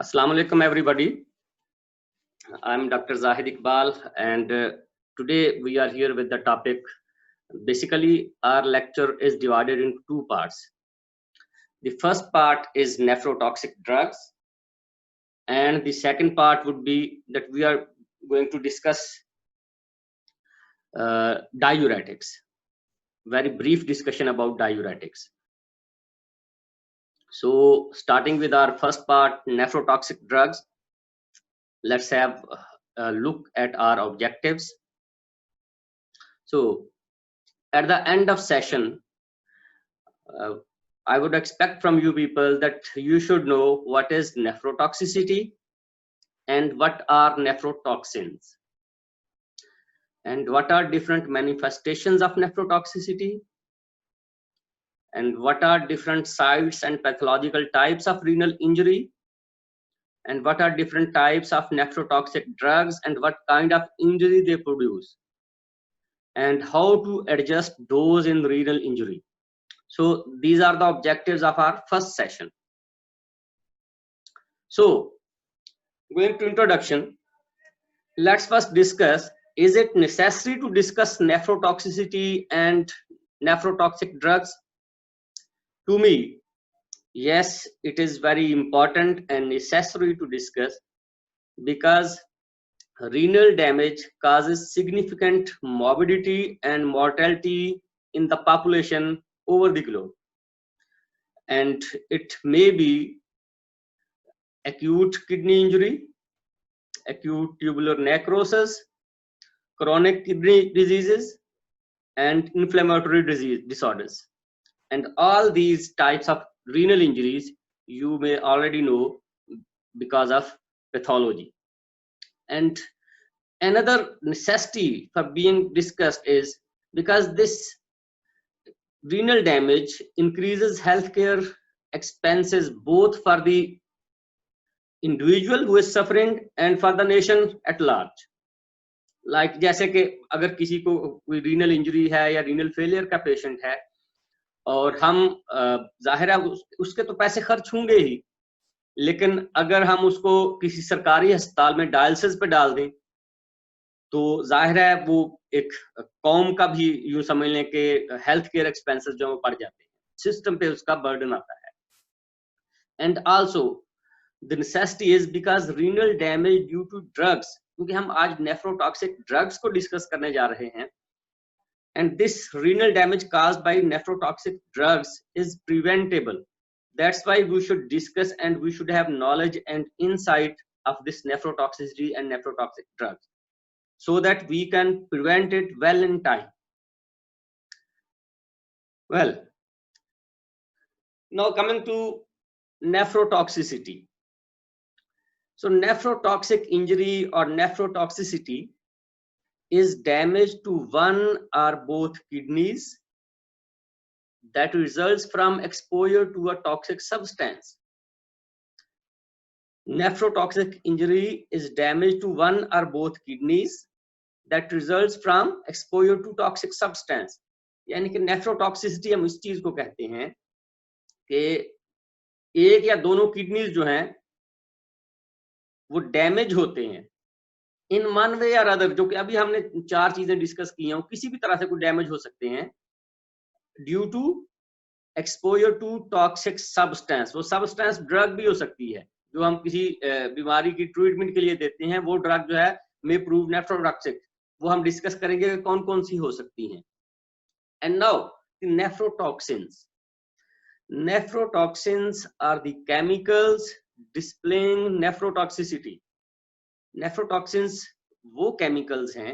Assalamu alaikum everybody. I'm Dr. Zahid Iqbal and today we are here with the topic. Basically our lecture is divided into two parts. The first part is nephrotoxic drugs and the second part would be that we are going to discuss diuretics. Very brief discussion about diuretics. So starting with our first part, nephrotoxic drugs, let's have a look at our objectives. So at the end of session, I would expect from you people that you should know what is nephrotoxicity and what are nephrotoxins and what are different manifestations of nephrotoxicity and what are different sites and pathological types of renal injury and what are different types of nephrotoxic drugs and what kind of injury they produce and how to adjust dose in renal injury. So these are the objectives of our first session. So going to introduction, let's first discuss, is it necessary to discuss nephrotoxicity and nephrotoxic drugs? To me, yes, it is very important and necessary to discuss because renal damage causes significant morbidity and mortality in the population over the globe. And it may be acute kidney injury, acute tubular necrosis, chronic kidney diseases, and inflammatory disorders. And all these types of renal injuries you may already know because of pathology. And another necessity for being discussed is because this renal damage increases healthcare expenses both for the individual who is suffering and for the nation at large. Like जैसे कि अगर किसी को कोई renal injury है या renal failure का patient है और हम जाहिर है उसके तो पैसे खर्च होंगे ही, लेकिन अगर हम उसको किसी सरकारी अस्पताल में डायलिसिस पे डाल दें तो जाहिर है वो एक कौम का भी यूं समझ लें कि हेल्थ केयर एक्सपेंसेस जो बढ़ जाते हैं, सिस्टम पे उसका बर्डन आता है. And also the necessity is because renal damage due to drugs, क्योंकि हम आज नेफ्रोटॉक्सिक ड्रग्स को डिस्कस करने जा रहे हैं. And this renal damage caused by nephrotoxic drugs is preventable. That's why we should discuss and we should have knowledge and insight of this nephrotoxicity and nephrotoxic drugs so that we can prevent it well in time. Well, now coming to nephrotoxicity. So nephrotoxic injury or nephrotoxicity is damage to one or both kidneys that results from exposure to a toxic substance. Nephrotoxic injury is damage to one or both kidneys that results from exposure to toxic substance. यानी कि nephrotoxicity हम इस चीज को कहते हैं कि एक या दोनों किडनीज जो हैं वो डैमेज होते हैं इन वन वे या अदर, जो कि अभी हमने चार चीजें डिस्कस की हैं, किसी भी तरह से कोई डैमेज हो सकते हैं due to exposure to toxic substance. वो सब्सटेंस ड्रग भी हो सकती है जो हम किसी बीमारी की ट्रीटमेंट के लिए देते हैं, वो ड्रग जो है मे प्रूव नेफ्रोटॉक्सिक. वो हम डिस्कस करेंगे कौन कौन सी हो सकती हैं. And now nephrotoxins. Nephrotoxins are the chemicals displaying nephrotoxicity. Nephrotoxins वो केमिकल्स हैं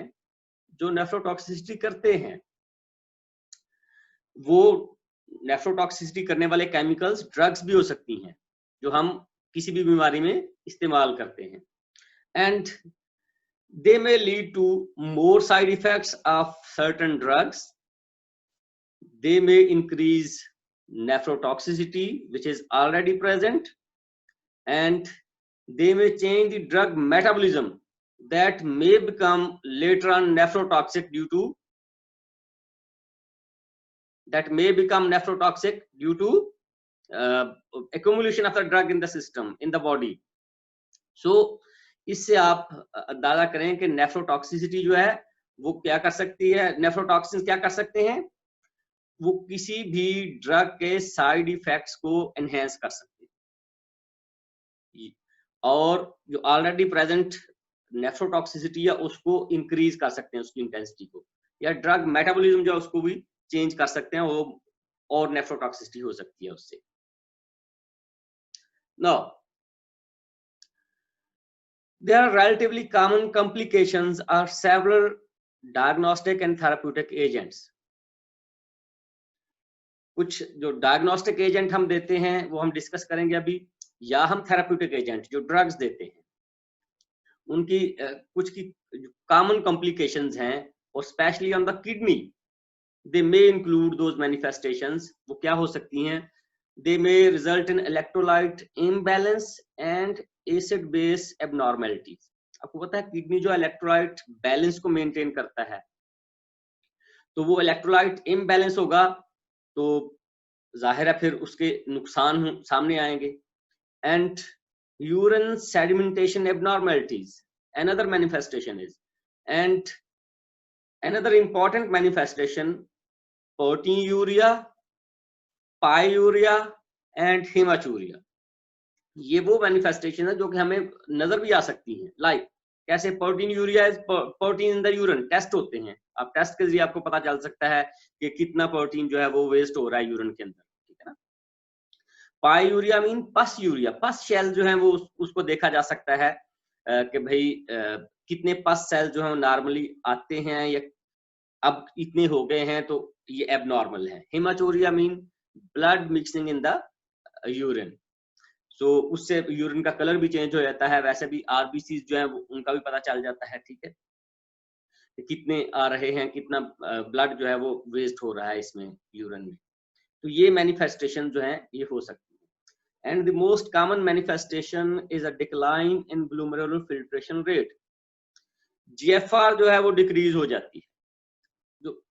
जो नेफ्रोटॉक्सिसिटी करते हैं. वो नेफ्रोटॉक्सिसिटी करने वाले केमिकल्स ड्रग्स भी हो सकती हैं जो हम किसी भी बीमारी में इस्तेमाल करते हैं. And they may lead to more side effects of certain drugs. They may increase nephrotoxicity which is already present, and they may change the drug metabolism that may become later on nephrotoxic due to accumulation of the drug in the system, in the body. सो इससे आप अंदाजा करें कि nephrotoxicity जो है वो क्या कर सकती है, नेफ्रोटॉक्सिन क्या कर सकते हैं, वो किसी भी ड्रग के साइड इफेक्ट्स को एनहेंस कर सकते हैं और जो ऑलरेडी प्रेजेंट नेफ्रोटॉक्सिसिटी है उसको इंक्रीज कर सकते हैं, उसकी इंटेंसिटी को, या ड्रग मेटाबॉलिज्म जो है उसको भी चेंज कर सकते हैं, वो और नेफ्रोटॉक्सिसिटी हो सकती है उससे। Now there are relatively common complications are several diagnostic and therapeutic agents। कुछ जो डायग्नोस्टिक एजेंट हम देते हैं वो हम डिस्कस करेंगे अभी, या हम थेराप्यूटिक एजेंट जो ड्रग्स देते हैं उनकी कुछ की कॉमन कॉम्प्लिकेशंस हैं, और specially on the kidney they may include those manifestations. वो क्या हो सकती हैं, they may result in electrolyte imbalance and acid base abnormalities. आपको पता है किडनी जो इलेक्ट्रोलाइट बैलेंस को मेंटेन करता है, तो वो इलेक्ट्रोलाइट इम्बैलेंस होगा तो जाहिर है फिर उसके नुकसान सामने आएंगे। And urine sedimentation abnormalities another manifestation is, and another important manifestation proteinuria, pyuria and hematuria। ये वो मैनिफेस्टेशन है जो कि हमें नजर भी आ सकती है, लाइक कैसे protein urea, protein in the urine test होते हैं, आप टेस्ट के जरिए आपको पता चल सकता है कि कितना प्रोटीन जो है वो वेस्ट हो रहा है यूरिन के अंदर, ठीक है ना। पायूरिया मीन पस यूरिया, पस सेल जो है वो उसको देखा जा सकता है कि भाई कितने पस सेल जो है नॉर्मली आते हैं या अब इतने हो गए हैं तो ये एबनॉर्मल है। Haematuria mean blood mixing in the urine, so उससे यूरिन का कलर भी चेंज हो जाता है, वैसे भी आरबीसी जो है उनका भी पता चल जाता है, ठीक है, कितने आ रहे हैं, कितना ब्लड जो है वो वेस्ट हो रहा है इसमें यूरिन में। तो ये मैनिफेस्टेशन जो है ये हो सकती है। And the most common manifestation is a decline in glomerular filtration rate. GFR जो है वो डिक्रीज हो जाती है, जो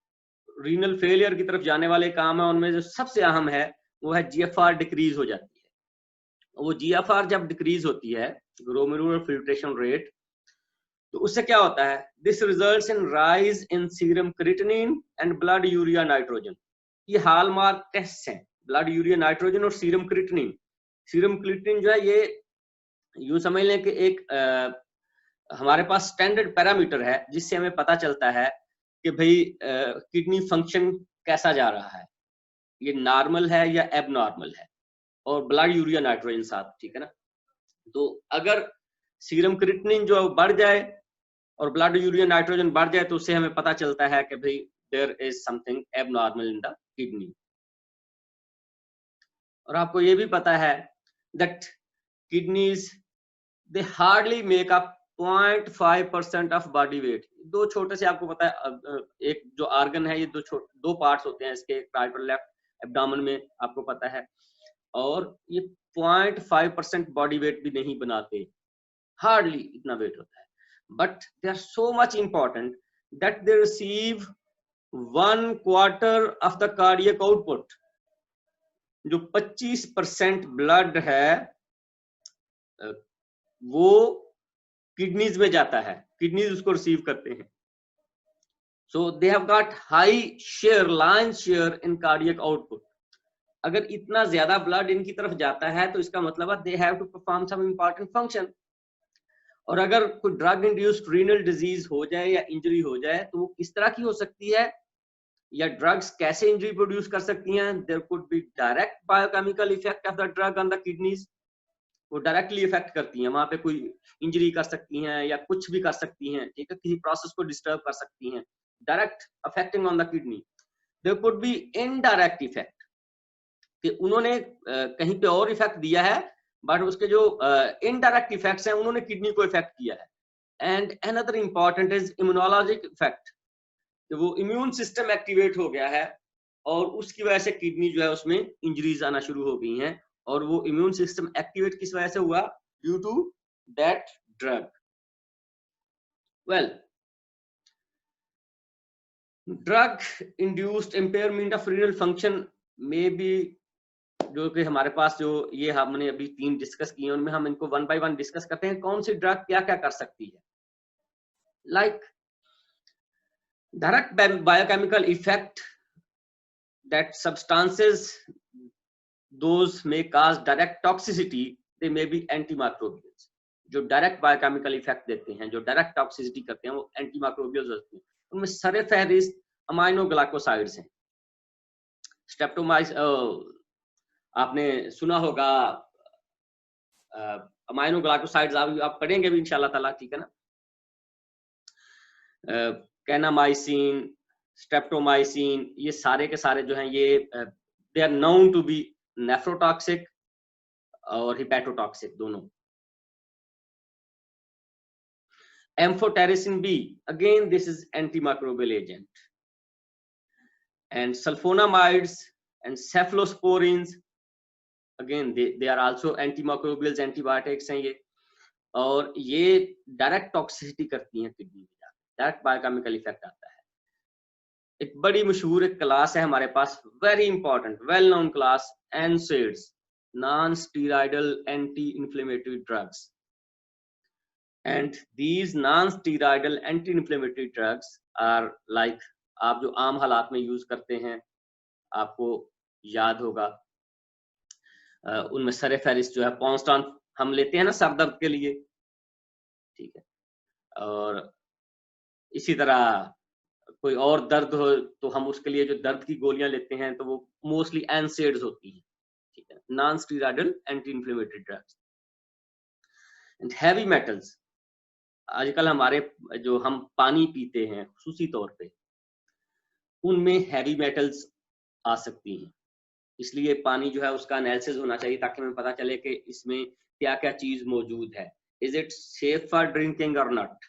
रीनल फेलियर की तरफ जाने वाले काम है उनमें जो सबसे अहम है वो है जीएफआर डिक्रीज हो जाती है। वो जीएफआर जब डिक्रीज होती है, ग्लोमेरुलर फिल्ट्रेशन रेट, तो उससे क्या होता है, this results in rise in serum creatinine and blood urea nitrogen. ये हॉलमार्क टेस्ट हैं, ब्लड यूरिया नाइट्रोजन और सीरम क्रिएटिनिन। सीरम क्रिएटिनिन जो है ये यूं समझ लें कि एक हमारे पास स्टैंडर्ड पैरामीटर है जिससे हमें पता चलता है कि भाई किडनी फंक्शन कैसा जा रहा है, ये नॉर्मल है या एबनॉर्मल है, और ब्लड यूरिया नाइट्रोजन साथ, ठीक है ना। तो अगर सीरम क्रिएटिनिन जो बढ़ जाए और ब्लड यूरिया नाइट्रोजन बढ़ जाए तो उससे हमें पता चलता है कि भाई there is something abnormal in the kidney. और आपको ये भी पता है that kidneys they hardly make up 0.5% of body weight. दो छोटे से, आपको पता है एक जो ऑर्गन है ये दो पार्ट्स होते हैं इसके, राइट और लेफ्ट एब्डोमेन में, आपको पता है, और ये 0.5% बॉडी वेट भी नहीं बनाते, हार्डली इतना वेट होता है, but they are so much important that they receive 1/4 of the cardiac output। जो 25% ब्लड है वो किडनीज में जाता है, किडनीज उसको रिसीव करते हैं। So they have got high share, line share in cardiac output. अगर इतना ज्यादा ब्लड इनकी तरफ जाता है तो इसका मतलब है they have to perform some important function. और अगर कोई ड्रग इंड्यूस्ड रीनल डिजीज हो जाए या इंजरी हो जाए तो वो किस तरह की हो सकती है, या ड्रग्स कैसे इंजरी प्रोड्यूस कर सकती हैं। There could be direct biochemical effect of the drug on the kidneys, वो डायरेक्टली इफेक्ट करती हैं, वहां पे कोई इंजरी कर सकती हैं या कुछ भी कर सकती हैं, ठीक है, किसी प्रोसेस को डिस्टर्ब कर सकती हैं, direct affecting on the kidney. There could be indirect effect, कि उन्होंने कहीं पे और इफेक्ट दिया है बट उसके जो इनडायरेक्ट इफेक्ट्स हैं उन्होंने किडनी को इफेक्ट किया है। And another important is immunologic effect, कि वो इम्यून सिस्टम एक्टिवेट हो गया है और उसकी वजह से किडनी जो है उसमें इंजरीज आना शुरू हो गई हैं, और वो इम्यून सिस्टम एक्टिवेट किस वजह से हुआ, due to that drug. Well, drug induced impairment of renal function may be जो कि हमारे पास जो ये हमने अभी 3 डिस्कस किए उनमें हम इनको 1 बाय 1 डिस्कस करते हैं, कौन सी ड्रग क्या क्या कर सकती है। Like direct biochemical effect that substances those may cause direct toxicity, they may be antimicrobials। जो डायरेक्ट बायोकेमिकल इफेक्ट देते हैं, जो डायरेक्ट टॉक्सिसिटी करते हैं, वो एंटीमाइक्रोबियल्स होते हैं। उनमें सरे फहरिस्त अमाइनो ग्लाइकोसाइड्स हैं। स्ट्रेप्टोमाइस आपने सुना होगा, अमाइनो ग्लाइकोसाइड्स आप पढ़ेंगे भी इंशाल्लाह ताला, ठीक है ना। कैनामाइसिन, स्ट्रेप्टोमाइसिन, ये सारे के सारे जो हैं ये they are known to be nephrotoxic और हिपैटोटॉक्सिक दोनों। Amphotericin B, again this is antimicrobial agent, and sulphonamides and cephalosporins, again they are also antimicrobials, antibiotics हैं ये, और ये डायरेक्ट टॉक्सिसिटी करती हैं किडनी में, डायरेक्ट बायोकेमिकल इफेक्ट आता है। एक बड़ी मशहूर एक क्लास है हमारे पास, very important well known class, NSAIDs, non steroidal anti inflammatory drugs. And these non steroidal anti inflammatory drugs are like, आप जो आम हालात में यूज करते हैं, आपको याद होगा उनमें सरे फहरिस्त जो है पॉन्स्टान हम लेते हैं ना सर दर्द के लिए, ठीक है, और इसी तरह कोई और दर्द हो तो हम उसके लिए जो दर्द की गोलियां लेते हैं तो वो मोस्टली NSAIDs होती हैं, ठीक है, non steroidal anti inflammatory drugs. And heavy metals, आजकल हमारे जो हम पानी पीते हैं खुसूसी तौर पे, उनमें हैवी मेटल्स आ सकती हैं, इसलिए पानी जो है उसका एनालिसिस होना चाहिए ताकि हमें पता चले कि इसमें क्या क्या चीज मौजूद है, is it safe for drinking और नॉट।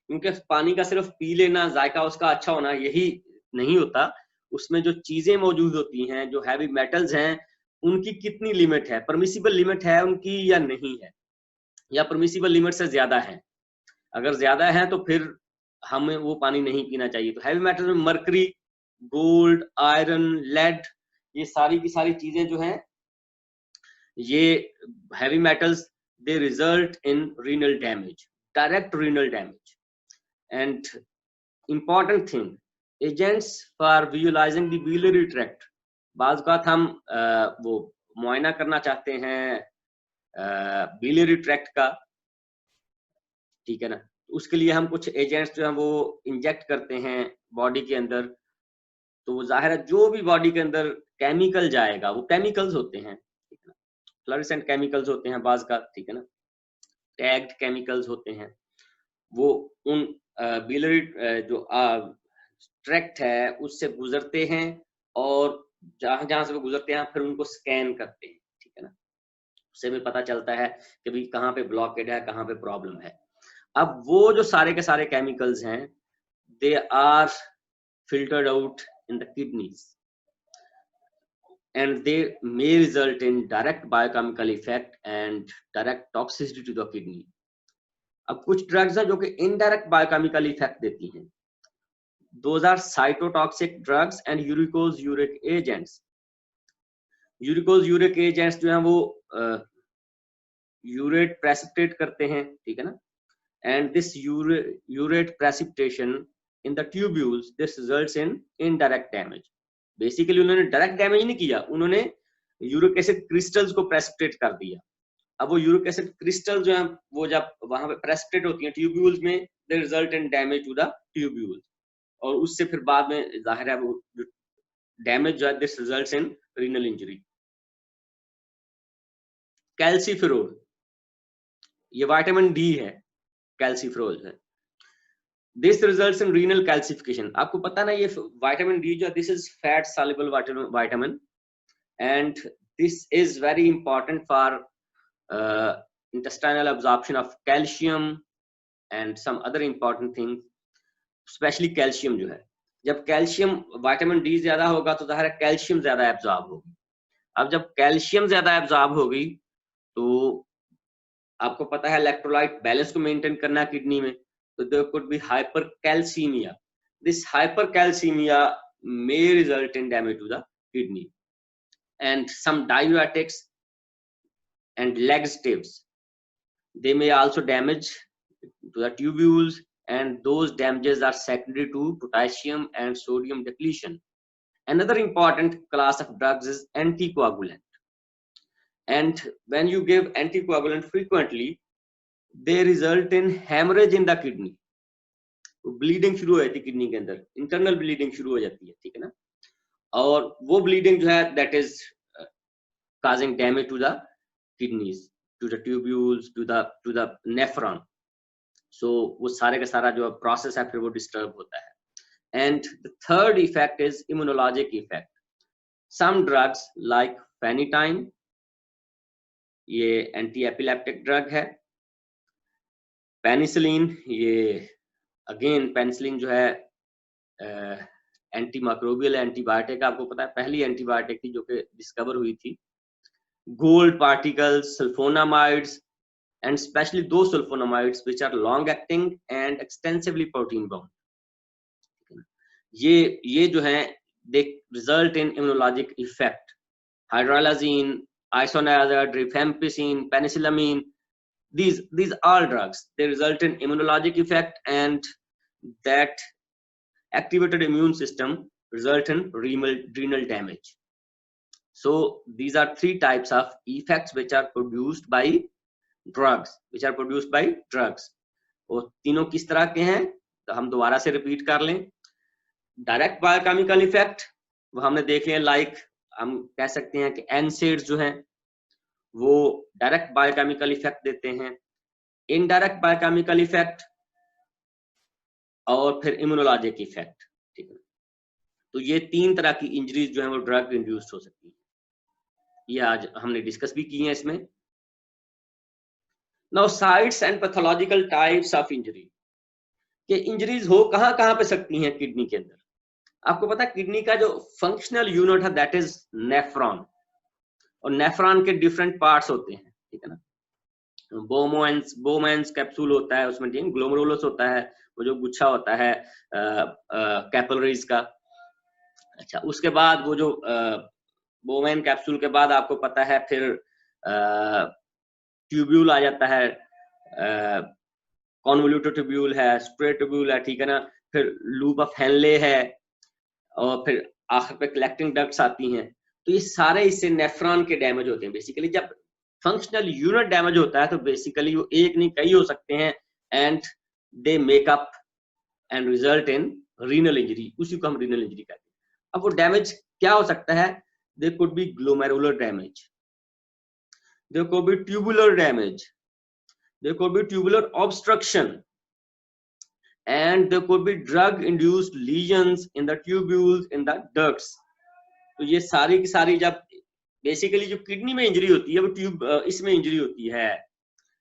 क्योंकि पानी का सिर्फ पी लेना, जायका उसका अच्छा होना, यही नहीं होता, उसमें जो चीजें मौजूद होती हैं, जो हैवी मेटल्स हैं, उनकी कितनी लिमिट है, परमिसिबल लिमिट है उनकी या नहीं है, या परमिसिबल लिमिट से ज्यादा है। अगर ज्यादा है तो फिर हमें वो पानी नहीं पीना चाहिए। तो हैवी मेटल्स में मरकरी, गोल्ड, आयरन, लेड, ये सारी की सारी चीजें जो हैं, ये heavy metals, they result in renal damage, direct renal damage. And important thing, agents for visualizing the biliary tract, बाज़ बात हम वो मुआयना करना चाहते हैं biliary tract का, ठीक है ना, उसके लिए हम कुछ एजेंट्स जो हैं वो इंजेक्ट करते हैं बॉडी के अंदर, तो वो जाहिर है जो भी बॉडी के अंदर केमिकल जाएगा, वो केमिकल्स होते हैं, ठीक है ना, फ्लोरेसेंट केमिकल्स होते हैं बाज़ का, ठीक है ना, टैग्ड केमिकल्स होते हैं, वो उन बिलियरी जो ट्रैक्ट है उससे गुजरते हैं, और जहां जहां से वो गुजरते हैं फिर उनको स्कैन करते हैं, ठीक है ना, उससे हमें पता चलता है कि भाई कहाँ पे ब्लॉकेड है, कहाँ पे प्रॉब्लम है। अब वो जो सारे के सारे केमिकल्स हैं, they are filtered out in the kidneys and they may result in direct biochemical effect and direct toxicity to the kidney। अब कुछ ड्रग्स हैं जो कि इनडायरेक्ट बायोकेमिकल इफेक्ट देती हैं, those are cytotoxic drugs and uricose uric agents। Uricose uric agents जो हैं वो यूरेट प्रेसिपिटेट करते हैं, ठीक है ना, and this urate precipitation in the tubules, this results in indirect damage. Basically उन्होंने डायरेक्ट डैमेज नहीं किया, उन्होंने यूरिक एसिड क्रिस्टल्स को प्रेसिपिटेट कर दिया। अब वो यूरिक एसिड क्रिस्टल जो है वो जब वहां पे प्रेसिपिटेट होती हैं ट्यूब्यूल्स में, they result in damage to the tubules, और उससे फिर बाद में जाहिर है वो डैमेज जो है, this results in renal injury. Calciferol, ये विटामिन डी है, कैल्सीफेरोल है, this results in renal calcification. आपको पता ना ये विटामिन डी जो है, this is fat soluble vitamin, and this is very important for intestinal absorption of calcium and some other important things, especially calcium जो है, जब कैल्शियम विटामिन डी ज्यादा होगा तो ज़ाहिर है कैल्शियम ज्यादा एब्जॉर्ब होगी। अब जब कैल्शियम ज्यादा एब्जॉर्ब होगी तो आपको पता है इलेक्ट्रोलाइट बैलेंस को मेंटेन करना किडनी में, तो there could be hypercalcaemia. This hypercalcaemia may result in damage to the kidney। and some diuretics and laxatives. They may also damage to the tubules, and those damages are secondary to potassium and sodium depletion. Another important class of drugs is anticoagulant. And when you give anticoagulant frequently, they result in hemorrhage in the kidney. Bleeding शुरू हो जाती है kidney के अंदर, internal bleeding शुरू हो जाती है, ठीक है ना। और वो ब्लीडिंग जो है that is causing damage to the kidneys, to the tubules, to the nephron. So वो सारे का सारा जो प्रोसेस है फिर वो डिस्टर्ब होता है। And the third effect is immunologic effect. Some drugs like phenytoin, ये एंटी एपिलेप्टिक ड्रग है। पेनिसिलिन, ये अगेन पेनिसिलिन जो है एंटी माइक्रोबियल एंटीबायोटिक, आपको पता है पहली एंटीबायोटिक थी जो कि डिस्कवर हुई थी। Gold particles, sulphonamides, and especially those sulfonamides which are long acting and extensively protein bound. ये जो हैं they result in immunologic effect. Hydralazine, isoniazid, rifampicin, penicillamine, these all drugs, they result in immunologic effect, and that activated immune system result in renal damage. So these are three types of effects which are produced by drugs, और तीनों किस तरह के हैं तो हम दोबारा से रिपीट कर लें। डायरेक्ट बायोकेमिकल इफेक्ट वो हमने देख लिया, लाइक हम कह सकते हैं कि एनसेड्स जो हैं वो डायरेक्ट बायोकेमिकल इफेक्ट देते हैं। इनडायरेक्ट बायोकेमिकल इफेक्ट और फिर इम्यूनोलॉजिक इफेक्ट, ठीक है। तो ये तीन तरह की इंजरीज जो है वो ड्रग इंड्यूस्ड हो सकती है, ये आज हमने डिस्कस भी की है इसमें। Now sites and pathological types of injury, कि इंजरीज हो कहां पे सकती हैं किडनी के अंदर। आपको पता है किडनी का जो फंक्शनल यूनिट है दैट इज नेफ्रॉन, और नेफ्रॉन के डिफरेंट पार्ट्स होते हैं, ठीक है ना। बोमेंस कैप्सूल होता है, उसमें ग्लोमेरुलस होता है, वो जो गुच्छा होता है कैपिलरीज का। अच्छा, उसके बाद वो जो बोमेन कैप्सूल के बाद आपको पता है फिर ट्यूब्यूल आ जाता है, कॉन्वोल्यूटेड ट्यूब्यूल है, स्ट्रेट ट्यूब्यूल है, ठीक है ना। फिर लूप ऑफ हेनले है, और फिर आखिर पे कलेक्टिंग डक्ट्स आती हैं। तो ये सारे इससे नेफ्रॉन के डैमेज होते हैं। बेसिकली जब फंक्शनल यूनिट डैमेज होता है तो बेसिकली वो एक नहीं कई हो सकते हैं, and they make up and result in renal injury, उसी को हम रीनल इंजरी कहते हैं। अब वो डैमेज क्या हो सकता है, they could be glomerular damage, there could be tubular damage, there could be tubular obstruction, and there could be drug induced lesions in the tubules, in the ducts. तो ये सारी की सारी जब बेसिकली जो किडनी में इंजरी होती है वो ट्यूब इसमें इंजरी होती है,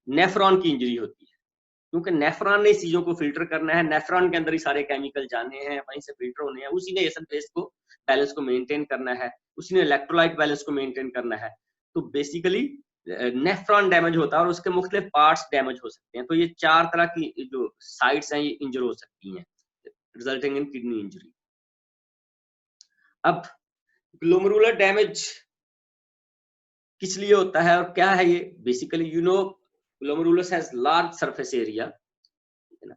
नेफ्रॉन की इंजरी होती है, क्योंकि नेफ्रॉन ने इस चीजों को फिल्टर करना है। नेफ्रॉन के अंदर ही सारे केमिकल जाने हैं, वहीं से फिल्टर होने हैं, उसी ने ये सब बैलेंस को मेंटेन करना है, उसी ने इलेक्ट्रोलाइट बैलेंस को मेंटेन करना है। तो बेसिकली नेफ्रॉन डैमेज होता है और उसके मुख्तलिफ पार्ट्स डैमेज हो सकते हैं। तो ये चार तरह की जो साइट्स हैं ये इंजर हो सकती हैं, रिजल्टिंग इन किडनी इंजरी। अब ग्लोमेरुलर डैमेज किस लिए होता है और क्या है ये? Basically you know glomerulus has large surface area, है ना।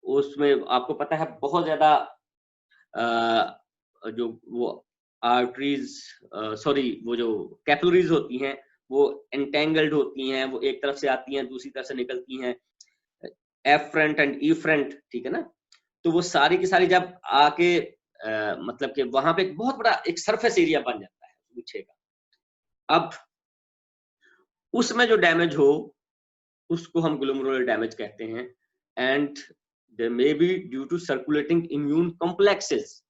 उसमें आपको पता है बहुत ज्यादा जो वो आर्टरीज वो जो कैपिलरीज होती हैं वो एंटेंगल्ड होती हैं, वो एक तरफ से आती हैं दूसरी तरफ से निकलती हैं, एफरेंट एंड इफरेंट, ठीक है ना। तो वो सारी की सारी जब आके मतलब कि वहां पे एक बहुत बड़ा एक सरफेस एरिया बन जाता है गुच्छे का। अब उसमें जो डैमेज हो उसको हम ग्लोमेरुलर डैमेज कहते हैं, and there may be due to circulating immune complexes,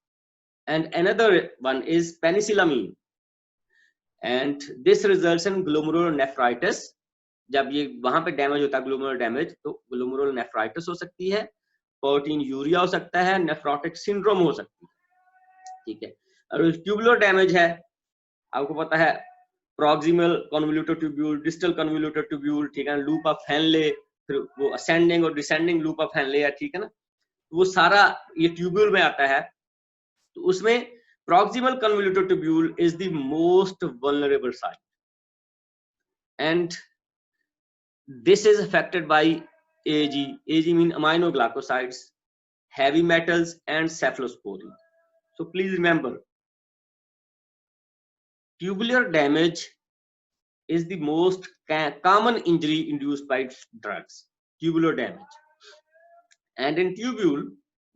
and another one is penicillamine, and this results in glomerulonephritis. जब ये वहां पे डैमेज होता है ग्लोमेरुलर डैमेज तो ग्लोमेरुलोनेफ्राइटिस हो सकती है, प्रोटीन यूरिया हो सकता है, नेफ्रोटिक सिंड्रोम हो सकती है, ठीक है। और ट्यूबुलर डैमेज है, आपको पता है proximal convoluted tubule, distal convoluted tubule, ठीक है, लूप ऑफ हेनले, फिर वो असेंडिंग और डिसेंडिंग लूप ऑफ हेनले है, ठीक है ना। वो सारा ये ट्यूब्यूल में आता है। तो उसमें proximal convoluted tubule is the most vulnerable site, and this is affected by AG. AG mean aminoglycosides, heavy metals, and cephalosporin. So please remember, tubular damage is the most common injury induced by drugs, tubular damage. And in tubule,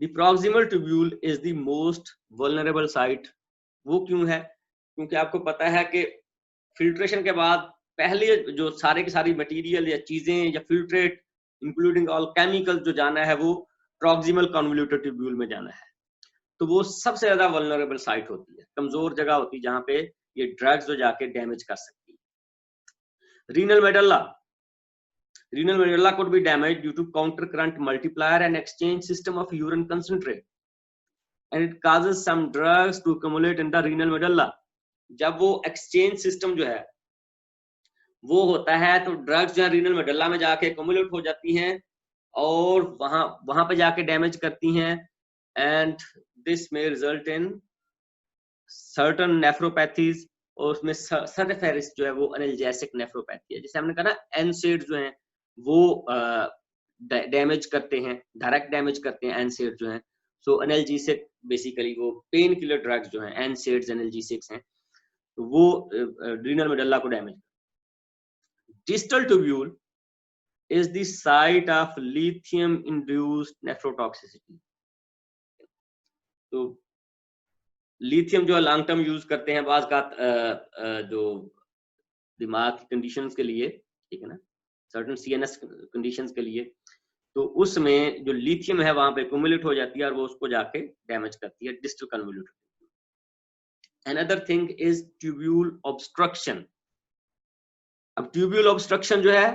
the proximal tubule is the most vulnerable site. वो क्यों है? क्योंकि आपको पता है कि filtration के बाद पहले जो सारे की सारी मटेरियल या चीजें या फिल्ट्रेट इंक्लूडिंग ऑल केमिकल जो जाना है वो प्रॉक्सिमल कन्वोल्यूटेड ट्यूब्यूल में जाना है, तो वो सबसे ज्यादा वल्नरेबल साइट होती है, कमजोर जगह होती है जहां पे ये ड्रग्स जो जाके डैमेज कर सकती है। Renal medulla, renal medulla could be damaged due to counter current multiplier and exchange system of urine concentrate, and it causes some drugs to accumulate in the renal medulla. जब वो exchange system जो है वो होता है तो drugs जो है रीनल मेडुल्ला में जाके accumulate हो जाती हैं और वहां पे जाके डैमेज करती हैं, and this may result in certain nephropathies, और उसमें सर्फेरिस जो है वो एनाल्जेसिक नेफ्रोपैथी है। जैसे हमने कहा ना एनसेड जो है वो डैमेज करते हैं, डायरेक्ट डैमेज करते हैं एनसेड जो है। सो एनाल्जेसिक बेसिकली वो पेन किलर ड्रग्स जो हैं एनसेड्स एनाल्जेसिक्स हैं, तो वो रीनल मेडुल्ला को damage. Distal tubule is the site of lithium induced nephrotoxicity. तो लिथियम जो लॉन्ग टर्म यूज करते हैं बाज का जो दिमाग की कंडीशंस के लिए, ठीक है ना, सर्टेन सीएनएस कंडीशंस के लिए, तो उसमें जो लिथियम है वहां पे एक्युमुलेट हो जाती है और वो उसको जाके डैमेज करती है, distal convoluted. Another thing is tubule obstruction. अब ट्यूब्यूल ऑब्स्ट्रक्शन जो है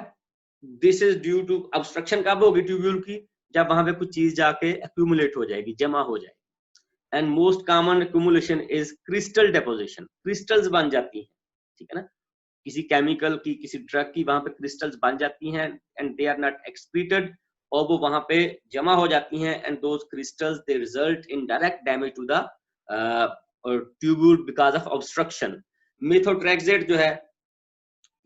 this is due to, obstruction कब होगी ट्यूब्यूल की? जब वहां पे कुछ चीज जाके एक्यूमुलेट हो जाएगी, जमा हो जाएगी। And most common accumulation is crystal deposition, crystals बन जाती हैं, ठीक है ना, किसी केमिकल की किसी ड्रग की वहां पे क्रिस्टल्स बन जाती हैं and they are not excreted, और वो वहां पे जमा हो जाती हैं and those crystals they result in direct damage to the tubule because of obstruction. Methotrexate जो है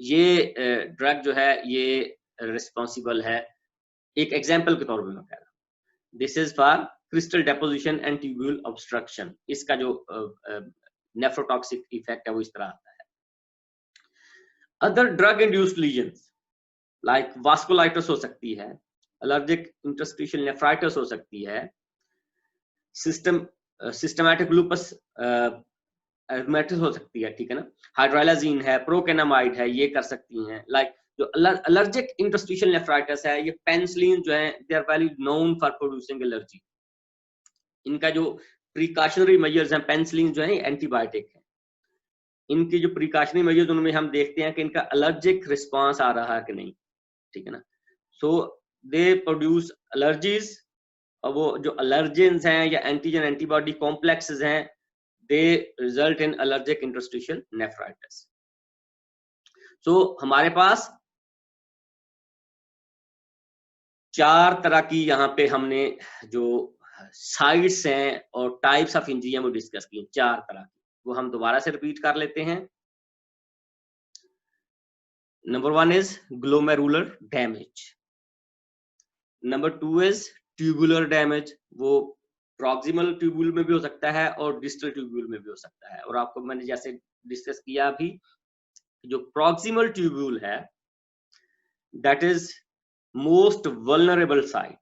ये ड्रग जो है ये रिस्पॉन्सिबल है, एक एग्जाम्पल के तौर पे मैं कह रहा हूँ, this is for crystal deposition and tubule obstruction. इसका जो नेफ्रोटॉक्सिक इफेक्ट है वो इस तरह आता है। Other drug induced lesions like vasculitis हो सकती है, एलर्जिक इंटरस्टिशियल नेफ्राइटिस हो सकती है, सिस्टमैटिक लूपस एरिथमेटिस हो सकती है, ठीक है ना, हाइड्रोलाजीन है, प्रोकेनामाइड है, ये कर सकती हैं। लाइक जो एलर्जिक इंटरस्टिशियल नेफ्राइटिस है, ये पेनिसिलिन जो है they are very known for producing allergy. इनका जो प्रिकॉशनरी मेजर्स हैं, पेनिसिलिन जो है एंटीबायोटिक है, इनकी जो प्रिकॉशनरी मेजर्स उनमें हम देखते हैं कि इनका एलर्जिक रिस्पांस आ रहा है कि नहीं, ठीक है ना। सो दे प्रोड्यूस एलर्जीज, और वो जो एलर्जेंस हैं या एंटीजन एंटीबॉडी कॉम्प्लेक्सेस हैं they result in allergic interstitial nephritis. So हमारे पास 4 तरह की यहाँ पे हमने जो साइट्स हैं और टाइप्स ऑफ इंजरी वो डिस्कस किए, 4 तरह की, वो हम दोबारा से रिपीट कर लेते हैं। Number 1 is glomerular damage, number 2 is tubular damage, वो प्रॉक्सिमल ट्यूब्यूल में भी हो सकता है और डिस्टल ट्यूब्यूल में भी हो सकता है। और आपको मैंने जैसे डिस्कस किया अभी, जो प्रॉक्सिमल ट्यूब्यूल है that is most vulnerable site,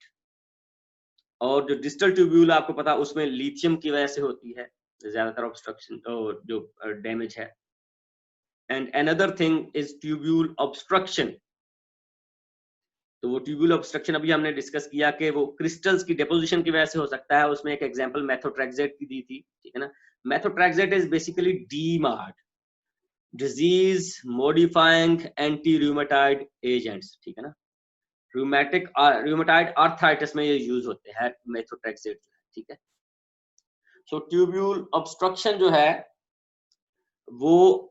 और जो डिस्टल ट्यूब्यूल आपको पता उसमें लिथियम की वजह से होती है ज्यादातर ऑब्स्ट्रक्शन और जो डैमेज है। And another thing is tubule obstruction, तो वो ट्यूब्यूल ऑब्स्ट्रक्शन अभी हमने डिस्कस किया कि वो क्रिस्टल्स की डिपोजिशन की वजह से हो सकता है। उसमें एक एग्जांपल मेथोट्रेक्सेट की दी थी, ठीक है ना। Methotrexate is basically DMARD, disease modifying anti rheumatoid agents, ठीक है ना। रूमेटाइड आर्थराइटिस में ये यूज होते हैं मेथोट्रेक्सेट, ठीक है। सो ट्यूब्यूल ऑब्स्ट्रक्शन जो है वो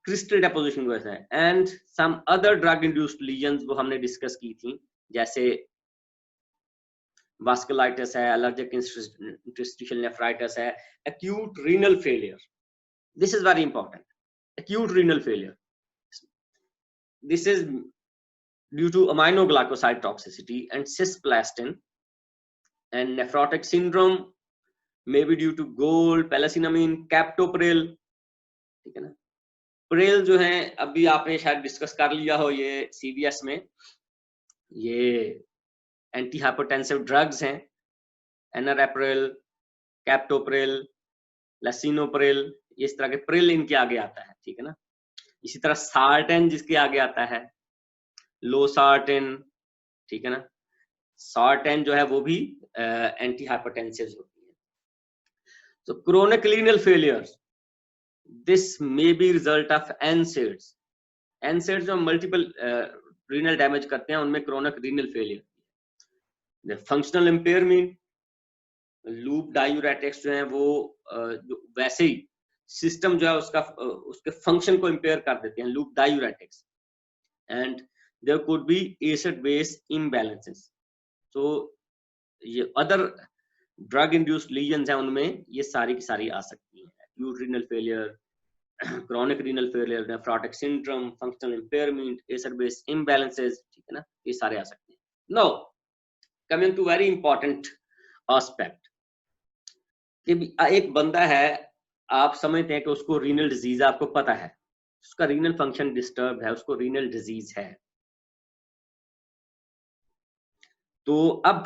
क्रिस्टल डेपोजिशन की वजह से, and some other drug induced lesions वो हमने डिस्कस की थी, जैसे वास्कुलाइटिस है, एलर्जिक इंटरस्टिशियल नेफ्राइटिस है, acute renal failure. This is very important. Acute renal failure. This is due to aminoglycoside toxicity and cisplatin, and nephrotic syndrome may be due to gold, penicillamine, captopril, ठीक है ना। Pril जो है अभी आपने शायद discuss कर लिया हो, ये सीवीएस में, ये एंटी हाइपरटेंसिव ड्रग्स हैं, एनारेप्रिल, कैप्टोप्रिल, लसिनोप्रिल, इस तरह के प्रिल इनके आगे आता है, ठीक है ना। इसी तरह सार्टेन जिसके आगे आता है, लोसार्टेन, ठीक है ना। सार्टेन जो है वो भी एंटी हाइपरटेंसिव होती है। तो chronic renal failures, this may be result of NSAIDs. NSAIDs जो मल्टीपल रीनल डैमेज करते हैं, उनमें chronic renal failure. Functional impairment, loop diuretics जो है वो वैसे ही सिस्टम जो है उसका उसके फंक्शन को इम्पेयर कर देते हैं, loop diuretics. And there could be acid base imbalances. तो ये अदर ड्रग इंड्यूस्ड लीजन्स हैं, उनमें ये सारी की सारी आ सकती हैं। Acute renal failure, chronic renal failure, nephrotic syndrome, functional impairment, acid base imbalances, ठीक है ना, ये सारे आ सकते हैं। Now coming to very important aspect, कि एक बंदा है, आप समझते हैं कि उसको रीनल डिजीज, आपको पता है उसका रीनल फंक्शन डिस्टर्ब है, उसको रीनल डिजीज है, तो अब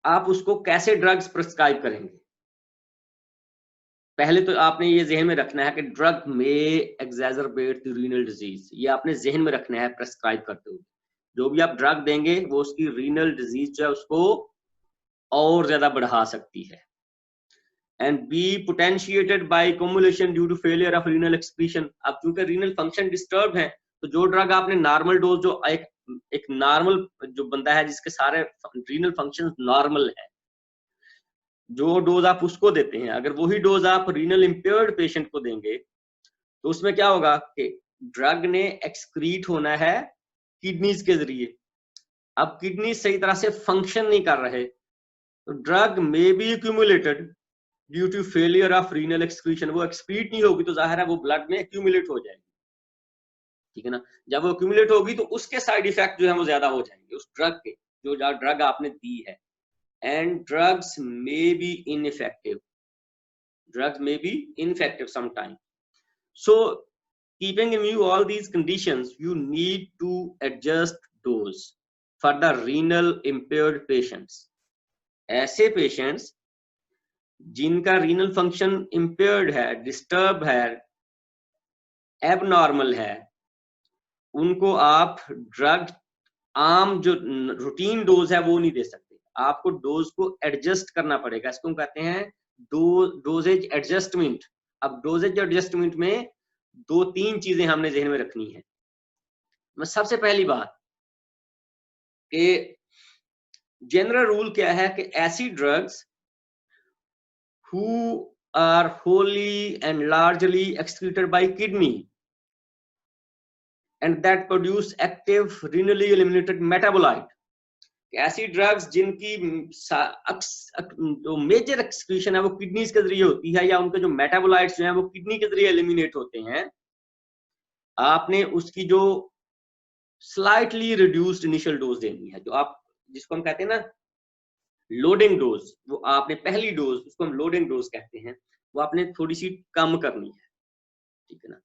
आप उसको कैसे ड्रग्स प्रिस्क्राइब करेंगे? पहले तो आपने ये ज़हन में रखना है कि ड्रग में एग्जैजरबेट द रीनल डिजीज, ये आपने ज़हन में रखना है प्रिस्क्राइब करते हुए। जो भी आप ड्रग देंगे वो उसकी रीनल डिजीज जो है उसको और ज्यादा बढ़ा सकती है। And be potentiated by accumulation due to failure of renal excretion. अब चूंकि रीनल फंक्शन डिस्टर्ब है, तो जो ड्रग आपने नॉर्मल डोज, जो एक नॉर्मल जो बंदा है जिसके सारे रीनल फंक्शन नॉर्मल है, जो डोज आप उसको देते हैं, अगर वही डोज आप रीनल इम्पेयर्ड पेशेंट को देंगे, तो उसमें क्या होगा कि ड्रग ने एक्सक्रीट होना है किडनीज के जरिए। अब किडनी सही तरह से फंक्शन नहीं कर रहे, तो drug may be accumulated due to failure of renal excretion. वो एक्सक्रीट नहीं होगी तो जाहिर है वो ब्लड में एक्यूमुलेट हो जाएगी, ठीक है ना। जब वो एक्यूमुलेट होगी तो उसके साइड इफेक्ट जो है वो ज्यादा हो जाएंगे उस ड्रग के, जो ड्रग आपने दी है। And drugs may be ineffective, drugs may be ineffective sometimes. So keeping in view all these conditions, you need to adjust dose for the renal impaired patients. ऐसे patients जिनका renal function impaired है, disturbed है, abnormal है, उनको आप drug आम जो routine dose है वो नहीं दे सकते, आपको डोज को एडजस्ट करना पड़ेगा। इसको हम कहते हैं डोजेज एडजस्टमेंट। अब डोजेज एडजस्टमेंट में दो तीन चीजें हमने ज़हन में रखनी है। सबसे पहली बात कि जनरल रूल क्या है कि ऐसी drugs who are wholly and largely excreted by kidney and that produce active renally eliminated metabolite, ऐसी ड्रग्स जिनकी जो मेजर एक्सक्रीशन है वो किडनीज के जरिए होती है, या उनके जो मेटाबोलाइट्स जो हैं वो किडनी के जरिए एलिमिनेट होते हैं, आपने उसकी जो स्लाइटली रिड्यूस्ड इनिशियल डोज देनी है, जो आप जिसको हम कहते हैं ना लोडिंग डोज, वो आपने पहली डोज, उसको हम लोडिंग डोज कहते हैं, वो आपने थोड़ी सी कम करनी है, ठीक है ना।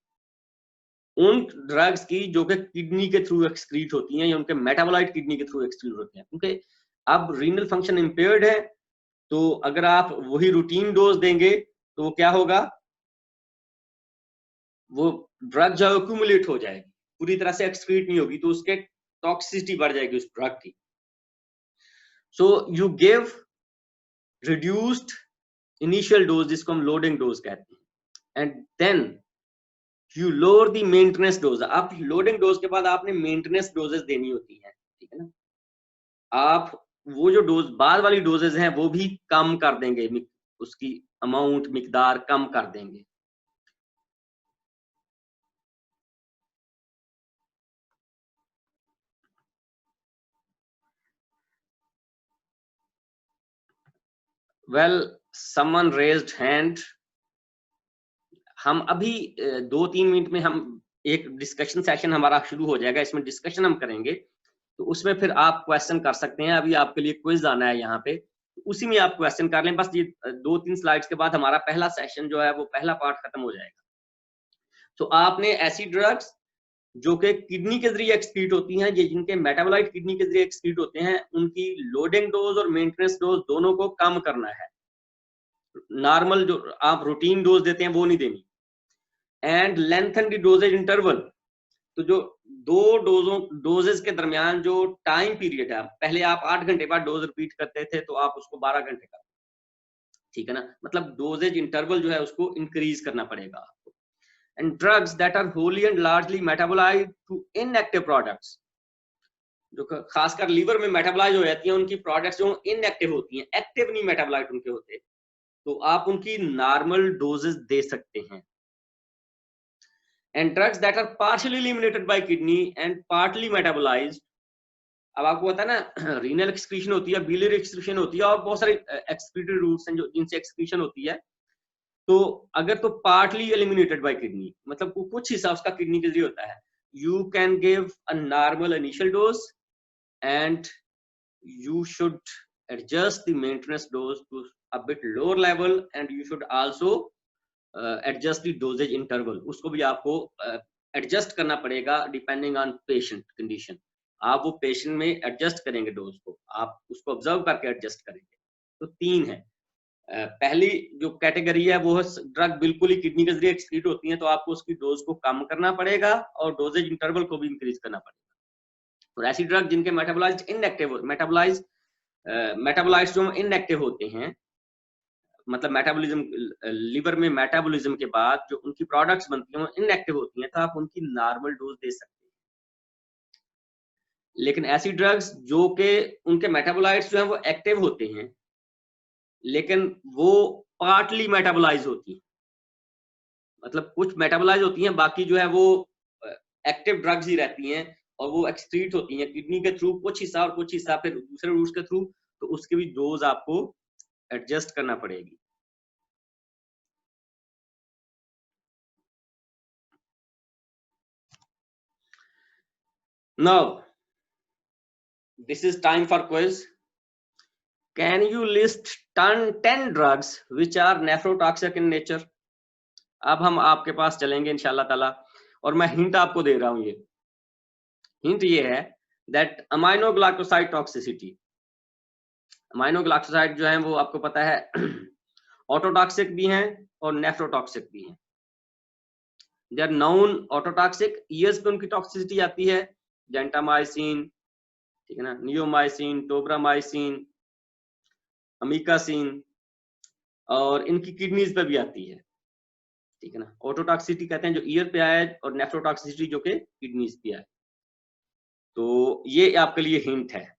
उन ड्रग्स की जो कि किडनी के थ्रू एक्सक्रीट होती हैं या उनके मेटाबोलाइट किडनी के थ्रू एक्सक्रीट होते हैं, क्योंकि अब रीनल फंक्शन इम्पेयर्ड है, तो अगर आप वही रूटीन डोज देंगे तो वो क्या होगा, वो ड्रग जो एक्यूमुलेट हो जाएगी, पूरी तरह से एक्सक्रीट नहीं होगी, तो उसके टॉक्सिसिटी बढ़ जाएगी उस ड्रग की। So you give reduced initial dose, जिसको हम लोडिंग डोज कहते हैं, and then you lower the maintenance dose. आप लोडिंग डोज के बाद आपने मेंटेनेंस डोजेस देनी होती है, ठीक है ना। आप वो जो डोज बाद वाली डोजेस हैं वो भी कम कर देंगे, उसकी अमाउंट मिकदार कम कर देंगे। Well someone raised hand. हम अभी 2-3 मिनट में हम एक डिस्कशन सेशन हमारा शुरू हो जाएगा, इसमें डिस्कशन हम करेंगे, तो उसमें फिर आप क्वेश्चन कर सकते हैं। अभी आपके लिए क्विज आना है यहाँ पे, उसी में आप क्वेश्चन कर लें। बस ये 2-3 स्लाइड्स के बाद हमारा पहला सेशन जो है वो पहला पार्ट खत्म हो जाएगा। तो आपने ऐसी ड्रग्स जो कि किडनी के जरिए एक्सक्रीट होती हैं, ये जिनके मेटाबोलाइट किडनी के जरिए एक्सक्रीट होते हैं, उनकी लोडिंग डोज और मेंटेनेंस डोज दोनों को कम करना है। नॉर्मल जो आप रूटीन डोज देते हैं वो नहीं देनी। And lengthen the doses interval, तो जो दो डोजेस के दरमियान जो टाइम पीरियड है, पहले आप 8 घंटे बाद डोज रिपीट करते थे, तो आप उसको 12 घंटे कर, ठीक है ना, मतलब डोजेज इंटरवल जो है उसको इंक्रीज करना पड़ेगा आपको। And drugs that are wholly and largely metabolised to inactive products, जो खासकर लीवर में मेटाबोलाइज हो जाती हैं, उनकी प्रोडक्ट्स जो इनएक्टिव होती हैं, एक्टिव नहीं मेटाबोलाइट उनके होते, तो आप उनकी नॉर्मल डोजेस दे सकते हैं। And drugs that are partially eliminated by kidney and partly metabolised, अब आपको पता है ना, रीनल एक्सक्रीशन होती है, बिलियरी एक्सक्रीशन होती है, और बहुत सारे एक्सक्रीटरी रूट्स हैं जो जिनसे एक्सक्रीशन होती है। तो अगर तो पार्टली एलिमिनेटेड बाय किडनी, मतलब कुछ हिस्सा उसका किडनी के जरिए होता है, you can give a normal initial dose and you should adjust the maintenance dose to a bit lower level, and you should also adjust the dosage interval, उसको भी आपको एडजस्ट करना पड़ेगा डिपेंडिंग ऑन पेशेंट कंडीशन। आप वो patient में adjust करेंगे dose को, आप उसको ऑब्जर्व करके एडजस्ट करेंगे। तो 3 है। पहली जो कैटेगरी है वो है ड्रग बिल्कुल ही किडनी के जरिए एक्सक्रीट होती है, तो आपको उसकी डोज को कम करना पड़ेगा और डोजेज इंटरवल को भी इंक्रीज करना पड़ेगा। और ऐसी ड्रग जिनके मेटाबोलाइज इनएक्टिव मेटाबोलाइट्स जो इनएक्टिव होते हैं, मतलब मेटाबॉलिज्म लीवर में मेटाबॉलिज्म के बाद जो उनकी प्रोडक्ट्स बनती हैं वो इनएक्टिव होती हैं, तो आप उनकी नॉर्मल डोज दे सकते हैं। लेकिन ऐसी ड्रग्स जो कि उनके मेटाबोलाइट्स जो हैं वो एक्टिव होते हैं, लेकिन वो पार्टली मेटाबोलाइज होती हैं, मतलब कुछ मेटाबोलाइज होती हैं, बाकी जो है वो एक्टिव ड्रग्स ही रहती हैं, और वो एक्सक्रीट होती हैं किडनी के थ्रू कुछ हिस्सा, और कुछ हिस्सा फिर दूसरे रूट्स के थ्रू, तो उसकी भी डोज आपको एडजस्ट करना पड़ेगी। Now, this is time for quiz. Can you list 10 drugs which are nephrotoxic in nature? अब हम आपके पास चलेंगे इंशाल्लाह ताला, और मैं हिंट आपको दे रहा हूं। ये हिंट ये है दैट अमाइनोग्लाइकोसाइड टॉक्सिसिटी, अमाइनोग्लाइकोसाइड जो है वो आपको पता है ऑटोटॉक्सिक भी हैं और नेफ्रोटॉक्सिक भी हैं। They are non ototoxic, years पे उनकी टॉक्सिसिटी आती है, जेंटामाइसिन, ठीक है ना, नियोमाइसिन, टोब्रामाइसिन, अमीकासिन, और इनकी किडनीज पे भी आती है, ठीक है ना। ऑटोटॉक्सिसिटी कहते हैं जो ईयर पे आया है, और नेफ्रोटॉक्सिसिटी जो कि किडनीज पे आया। तो ये आपके लिए हिंट है।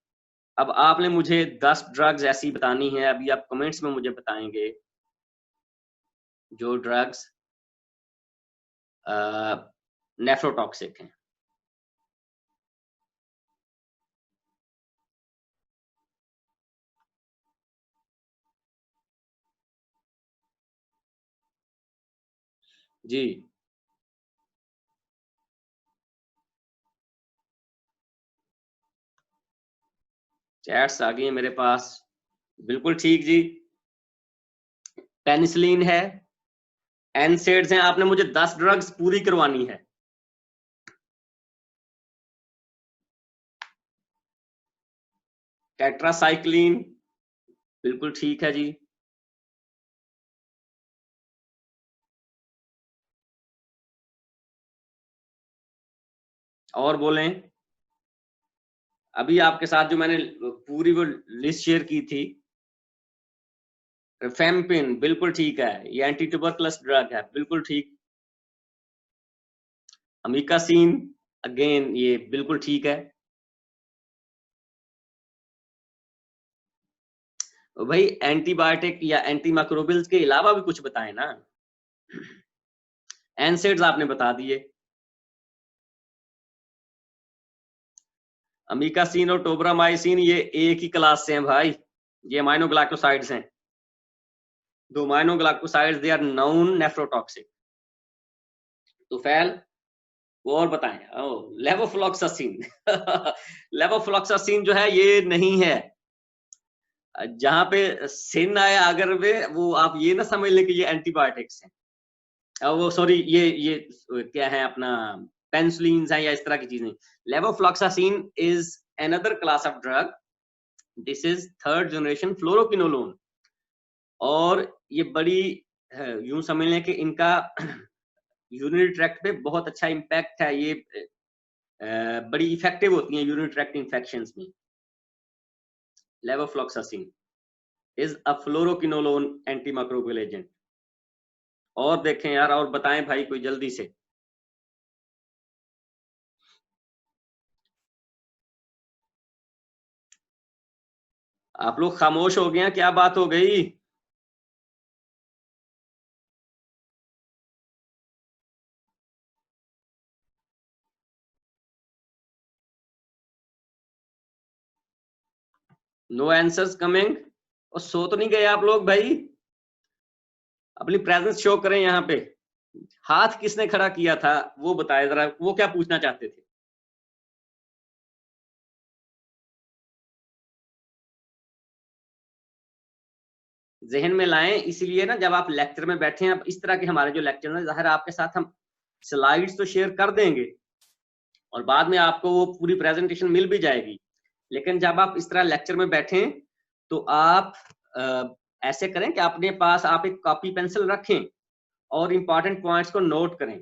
अब आपने मुझे 10 ड्रग्स ऐसी बतानी है, अभी आप कमेंट्स में मुझे बताएंगे जो ड्रग्स नेफ्रोटॉक्सिक हैं। जी, चैट्स आ गई है मेरे पास, बिल्कुल ठीक जी। पेनिसिलिन है, एनसेड्स हैं, आपने मुझे 10 ड्रग्स पूरी करवानी है। टेट्रासाइक्लिन, बिल्कुल ठीक है जी। और बोलें, अभी आपके साथ जो मैंने पूरी वो लिस्ट शेयर की थी, फेम्पिन बिल्कुल ठीक है, ये एंटी ट्यूबरकुलस ड्रग है, बिल्कुल ठीक। अमीकासिन अगेन ये बिल्कुल ठीक है। भाई एंटीबायोटिक या एंटी माइक्रोबियल्स के अलावा भी कुछ बताएं ना। एनसेड्स आपने बता दिए, अमीकासिन और टोब्रामाइसिन ये एक ही क्लास से हैं भाई, ये अमाइनोग्लाइकोसाइड्स हैं। The aminoglycosides, they are known nephrotoxic. तो फैल वो और बताएं। लेवोफ्लॉक्सासिन लेवोफ्लॉक्सासिन जो है ये नहीं है। जहां पे सिन आया अगर वे वो आप ये ना समझ लें कि ये एंटीबायोटिक्स हैं। वो सॉरी ये क्या है अपना पेनिसिलिन है या इस तरह की चीजें। Levofloxacin is another class of drug. This is third generation fluoroquinolone. और ये बड़ी यूं समझ लें कि इनका यूरिनरी ट्रैक्ट पे बहुत अच्छा इम्पैक्ट है। ये बड़ी इफेक्टिव होती हैं यूरिनरी ट्रैक्ट इन्फेक्शंस में। Levofloxacin is a fluoroquinolone antimicrobial agent. और देखें यार, और बताएं भाई कोई जल्दी से। आप लोग खामोश हो गए हैं, क्या बात हो गई? No answers coming. और सो तो नहीं गए आप लोग भाई? अपनी प्रेजेंस शो करें यहाँ पे। हाथ किसने खड़ा किया था वो बताए जरा, वो क्या पूछना चाहते थे? जहन में लाएं। इसीलिए ना जब आप लेक्चर में बैठे हैं, अब इस तरह के हमारे जो लेक्चर हैं, जाहिर आपके साथ हम स्लाइड्स तो शेयर कर देंगे और बाद में आपको वो पूरी प्रेजेंटेशन मिल भी जाएगी। लेकिन जब आप इस तरह लेक्चर में बैठें तो आप ऐसे करें कि अपने पास आप एक कॉपी पेंसिल रखें और इंपॉर्टेंट पॉइंट्स को नोट करें।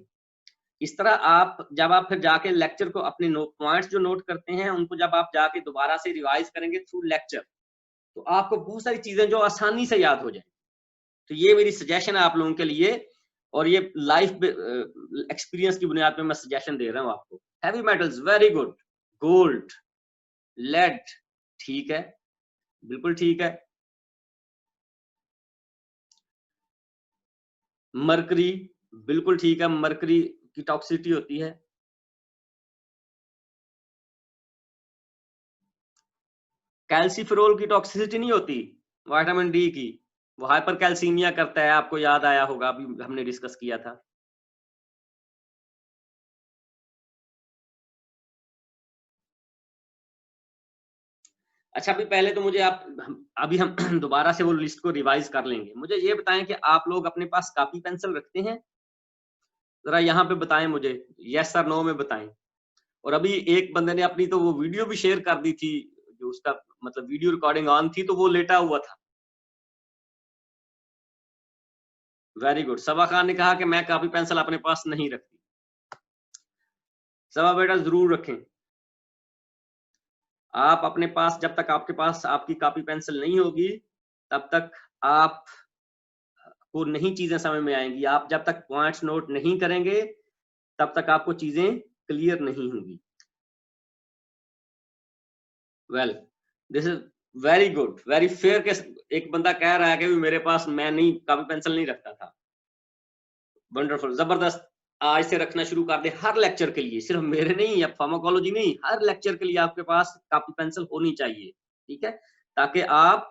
इस तरह आप जब आप फिर जाके लेक्चर को अपने पॉइंट्स जो नोट करते हैं उनको जब आप जाके दोबारा से रिवाइज करेंगे थ्रू लेक्चर, तो आपको बहुत सारी चीजें जो आसानी से याद हो जाए। तो ये मेरी सजेशन है आप लोगों के लिए, और ये लाइफ एक्सपीरियंस की बुनियाद पे मैं सजेशन दे रहा हूँ आपको। Heavy metals very good. Gold, lead ठीक है, बिल्कुल ठीक है। मरकरी बिल्कुल ठीक है, मरकरी की टॉक्सिसिटी होती है। कैल्सीफेरोल की टॉक्सिसिटी नहीं होती, विटामिन डी की। वो हाइपर कैल्सीमिया करता है, आपको याद आया होगा, अभी हमने डिस्कस किया था। अच्छा, अभी पहले तो मुझे आप अभी हम दोबारा से वो लिस्ट को रिवाइज कर लेंगे। मुझे ये बताएं कि आप लोग अपने पास कॉपी पेंसिल रखते हैं? जरा यहाँ पे बताएं मुझे, यस और नो में बताएं। और अभी एक बंदे ने अपनी तो वो वीडियो भी शेयर कर दी थी, जो उसका मतलब वीडियो रिकॉर्डिंग ऑन थी तो वो लेटा हुआ था। Very good. सबा खान ने कहा कि मैं कॉपी पेंसिल अपने पास नहीं रखती। सबा बेटा जरूर रखें। आप अपने पास, जब तक आपके पास आपकी कॉपी पेंसिल नहीं होगी तब तक आप को नहीं चीजें समझ में आएंगी। आप जब तक पॉइंट्स नोट नहीं करेंगे तब तक आपको चीजें क्लियर नहीं होंगी। Well, this is very good, very fair. के एक बंदा कह रहा है कि मेरे पास, मैं नहीं कॉपी पेंसिल नहीं रखता था। वंडरफुल, जबरदस्त। आज से रखना शुरू कर दे हर लेक्चर के लिए, सिर्फ मेरे नहीं या फार्माकोलॉजी नहीं, हर लेक्चर के लिए आपके पास कॉपी पेंसिल होनी चाहिए। ठीक है, ताकि आप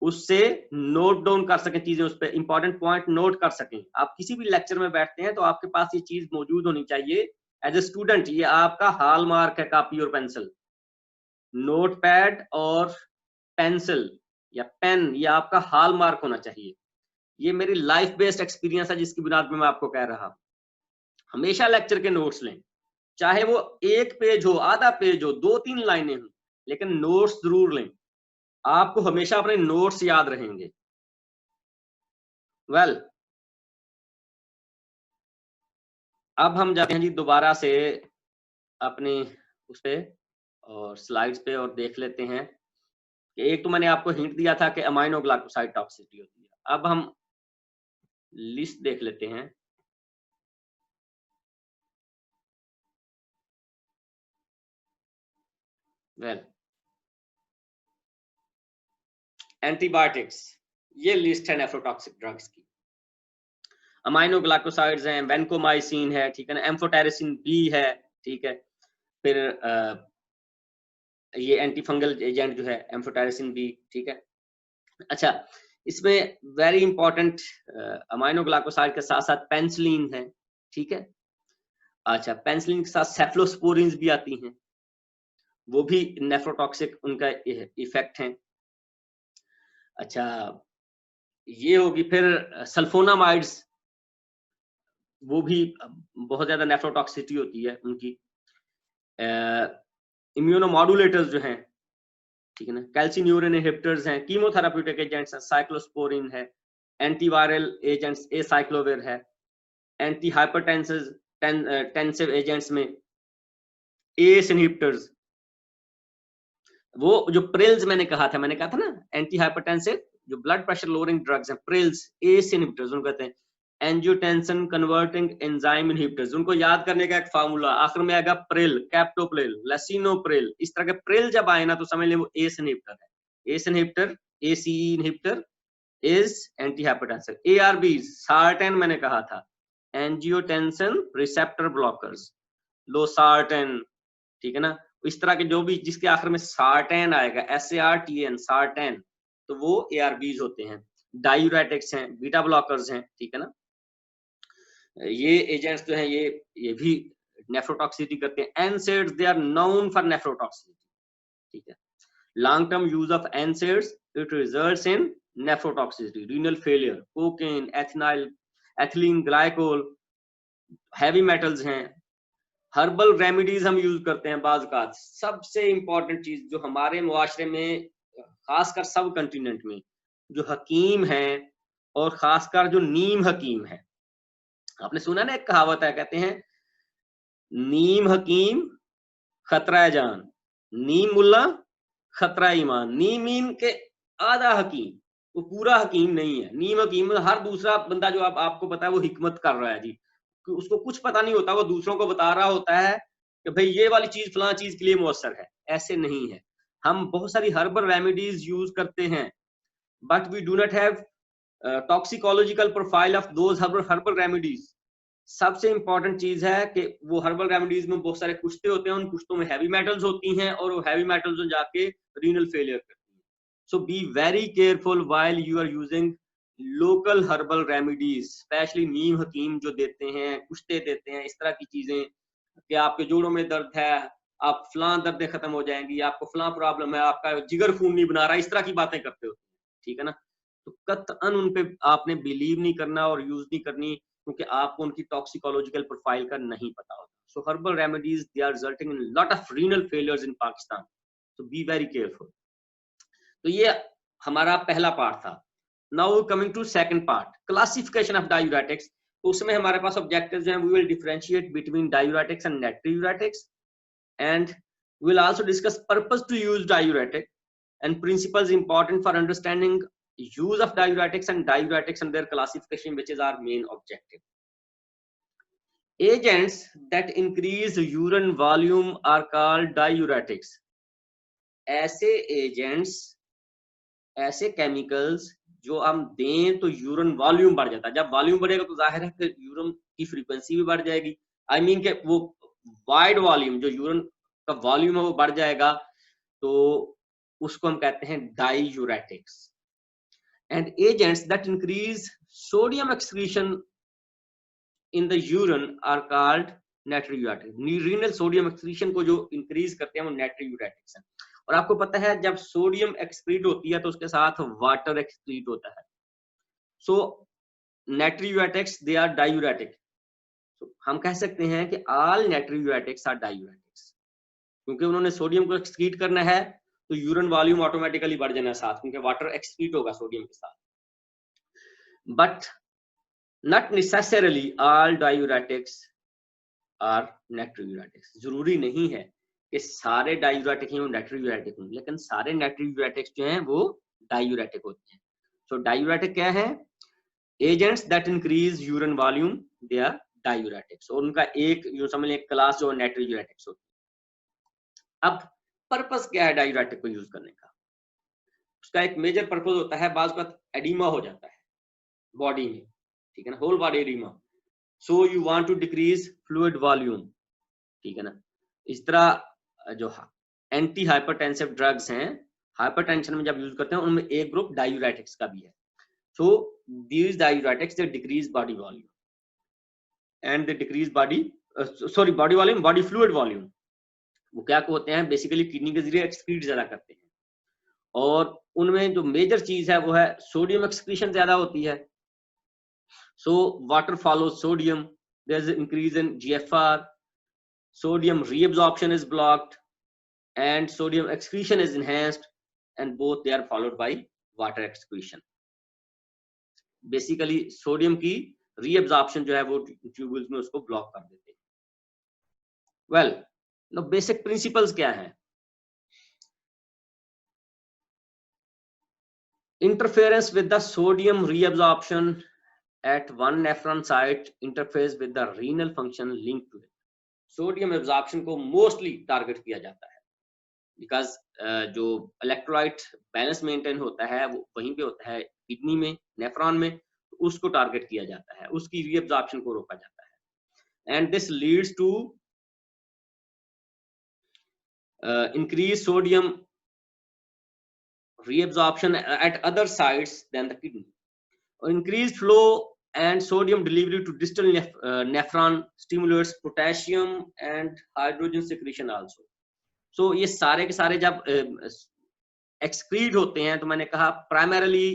उससे नोट डाउन कर सकें चीजें, उस पर इंपॉर्टेंट पॉइंट नोट कर सकें। आप किसी भी लेक्चर में बैठते हैं तो आपके पास ये चीज मौजूद होनी चाहिए। एज ए स्टूडेंट ये आपका हॉल मार्क है, कॉपी और पेंसिल। नोट पैड और पेंसिल या पेन, ये आपका हॉल मार्क होना चाहिए। ये मेरी लाइफ बेस्ड एक्सपीरियंस है जिसकी बुनियाद में मैं आपको कह रहा हूं। हमेशा लेक्चर के नोट्स लें, चाहे वो एक पेज हो, आधा पेज हो, 2-3 लाइनें हो, लेकिन नोट्स जरूर लें। आपको हमेशा अपने नोट्स याद रहेंगे। वेल, अब हम जाते हैं जी दोबारा से अपने उस पे और स्लाइड्स पे और देख लेते हैं कि एक तो मैंने आपको हिंट दिया था कि अमाइनो ग्लाइकोसाइड टॉक्सिसिटी होती है। अब हम लिस्ट देख लेते हैं। वेल, एंटीबायोटिक्स, ये लिस्ट है नेफ्रोटॉक्सिक ड्रग्स की। अमाइनो ग्लाइकोसाइड्स हैं, वेनकोमाइसिन है, ठीक है ना, एम्फोटेरिसिन बी है, ठीक है। फिर ये एंटी फंगल एजेंट जो है एम्फोटेरिसिन बी, ठीक है। अच्छा, इसमें वेरी इंपॉर्टेंट अमाइनो ग्लाइकोसाइड के साथ साथ पेनिसिलिन है, ठीक है। अच्छा, पेनिसिलिन के साथ सेफलोस्पोरिन्स भी आती हैं, वो भी नेफ्रोटॉक्सिक उनका इफेक्ट है। अच्छा, ये होगी। फिर सल्फोनामाइड्स, वो भी बहुत ज्यादा नेफ्रोटॉक्सिटी होती है उनकी। इम्यूनोमॉड्यूलेटर्स जो हैं, ठीक है ना, कैल्सिन्यूरिन इनहिबिटर्स हैं, कीमोथेराप्यूटिक एजेंट्स हैं, साइक्लोस्पोरिन है, एंटीवायरल एजेंट्स एसाइक्लोविर है, एंटी हाइपरटेंसिव एजेंट्स में एस इनहिबिटर्स, वो जो प्रिल्स मैंने कहा था ना, एंटी हाइपरटेंसिव जो ब्लड प्रेशर लोअरिंग ड्रग्स हैं, प्रिल्स, एस इनहिबिटर्स उनको कहते हैं, एंजियोटेंसिन कन्वर्टिंग एंजाइम इनहिबिटर्स। उनको याद करने का एक फार्मूला आखिर में आएगा प्रिल, कैप्टोप्रिल, लैसिनोप्रिल। इस तरह के प्रिल जब आए ना तो समझ लें वो एस इनहिबिटर है। ACE inhibitor, ACE inhibitor is anti hypertensive. ARBs, certain मैंने कहा था, एंजियोटेंसिन रिसेप्टर ब्लॉकर्स, लोसार्टेन, ठीक है ना। इस तरह के जो भी जिसके आखिर में सार्टेन आएगा, SARTN, सार्टेन, तो वो ARBs होते हैं। डायूरेटिक्स हैं, बीटा ब्लॉकर्स हैं, ठीक है ना। ये एजेंट्स जो हैं ये भी नेफ्रोटॉक्सिसिटी करते हैं। NSAIDs, they are known for nephrotoxicity, ठीक है। Long term use of NSAIDs, it results in nephrotoxicity, renal failure, cocaine, ethanol, ethylene glycol, heavy metals हैं। हर्बल रेमेडीज हम यूज करते हैं बाज का। सबसे इंपॉर्टेंट चीज जो हमारे मुआशरे में, खासकर सब कंटिनेंट में, जो हकीम हैं और खासकर जो नीम हकीम है, आपने सुना ना एक कहावत है, कहते हैं नीम हकीम खतरा जान, नीम मुल्ला खतरा ईमान। नीम के आधा हकीम, वो पूरा हकीम नहीं है। नीम हकीम हर दूसरा बंदा जो आपको पता है वो हिकमत कर रहा है जी, उसको कुछ पता नहीं होता, वो दूसरों को बता रहा होता है कि भाई ये वाली चीज फलां चीज के लिए मुअस्सर है। ऐसे नहीं है। हम बहुत सारी हर्बल रेमेडीज यूज करते हैं, but we do not have toxicological profile of those herbal remedies. सबसे इंपॉर्टेंट चीज है कि वो हर्बल रेमेडीज में बहुत सारे कुश्ते होते हैं, उन कुश्तों में हैवी मेटल्स होती हैं और वो हैवी मेटल्स जाके रीनल फेलियर करती हैं। So be very careful while you are using local herbal remedies, specially नीम हकीम जो देते हैं, कुश्ते देते हैं, इस तरह की चीजें कि आपके जोड़ों में दर्द है, आप फलां दर्दें खत्म हो जाएंगी, आपको फलां प्रॉब्लम है, आपका जिगर खून नहीं बना रहा, इस तरह की बातें करते हो, ठीक है ना। तो कतअन उन पे आपने बिलीव नहीं करना और यूज नहीं करनी, क्योंकि आपको उनकी टॉक्सिकोलॉजिकल प्रोफाइल का नहीं पता होता। So herbal remedies, they are resulting in lot of renal failures in Pakistan, so be very careful. तो ये हमारा पहला पार्ट था। Now coming to second part, classification of diuretics. तो उसमें हमारे पास ऑब्जेक्टिव्स हैं, we will differentiate between diuretics and natriuretics, and we will also discuss purpose to use diuretic and principles important for understanding use of diuretics and their classification, which is our main objective. Agents that increase urine volume are called diuretics. ऐसे agents, ऐसे chemicals जो हम दें तो urine volume बढ़ जाता है। जब वॉल्यूम बढ़ेगा तो जाहिर है कि यूरिन की फ्रीक्वेंसी भी बढ़ जाएगी। आई मीन के वो वाइड वॉल्यूम, जो यूरिन का वॉल्यूम है वो बढ़ जाएगा, तो उसको हम कहते हैं diuretics. And agents that increase sodium excretion in the urine are called natriuretic. Renal sodium excretion को जो इंक्रीज करते हैं वो नाइट्रोयूरेटिक्स है। और आपको पता है जब सोडियम एक्सक्रीट होती है तो उसके साथ वाटर एक्सक्रीट होता है। सो नाइट्रोयूरेटिक्स, दे आर डायूरेटिक। हम कह सकते हैं कि ऑल नाइट्रोयूरेटिक्स आर डायूरेटिक्स, क्योंकि उन्होंने सोडियम को एक्सक्रीट करना है तो यूरिन वॉल्यूम ऑटोमेटिकली बढ़ जाना साथ, क्योंकि वाटर एक्सक्रीट होगा सोडियम के साथ। But not necessarily all diuretics are natriuretics. जरूरी नहीं है कि सारे डायूरेटिक हैं वो नाइट्रोयूरेटिक हों, लेकिन सारे नाइट्रोयूरेटिक्स जो हैं वो डायूरेटिक होते हैं। सो डायूरेटिक क्या है? Agents that increase urine volume, they are diuretics. और उनका एक जो समझ लें क्लास जो नाइट्रोयूरेटिक्स होती है। अब पर्पस क्या है डायूरेटिक को यूज करने का? उसका एक मेजर पर्पस होता है, बाज़ वक़्त एडिमा हो जाता है बॉडी में, ठीक है ना, whole body oedema, so you want to decrease fluid volume, ठीक है ना। इस तरह जो एंटी हाइपरटेंसिव ड्रग्स हैं, हाइपरटेंशन में जब यूज करते हैं उनमें एक ग्रुप डायूरेटिक्स का भी है। So these diuretics, they decrease body volume and they decrease body body fluid volume. वो क्या होते हैं, बेसिकली किडनी के जरिए एक्सक्रीट ज्यादा करते हैं, और उनमें जो मेजर चीज है वो है सोडियम एक्सक्रीशन ज्यादा होती है. So water follows sodium, there's an increase in GFR, sodium reabsorption is blocked and sodium excretion is enhanced, and both they are followed by water excretion. Basically sodium की reabsorption जो है वो tubules में उसको block कर देते हैं. Well, know basic principles क्या है? Interference with the sodium reabsorption at one nephron site interface with the renal function linked to it. Sodium absorption को मोस्टली टारगेट किया जाता है बिकॉज जो इलेक्ट्रोलाइट बैलेंस मेंटेन होता है वो वहीं पे होता है किडनी में, नेफ्रॉन में, तो उसको टारगेट किया जाता है, उसकी रीअब्जॉर्प्शन को रोका जाता है. And this leads to increase sodium reabsorption at other sites than the kidney, or increased flow and sodium delivery to distal nephron stimulates potassium and hydrogen secretion also. So ये सारे के सारे जब एक्सक्रीट होते हैं तो मैंने कहा प्राइमरीली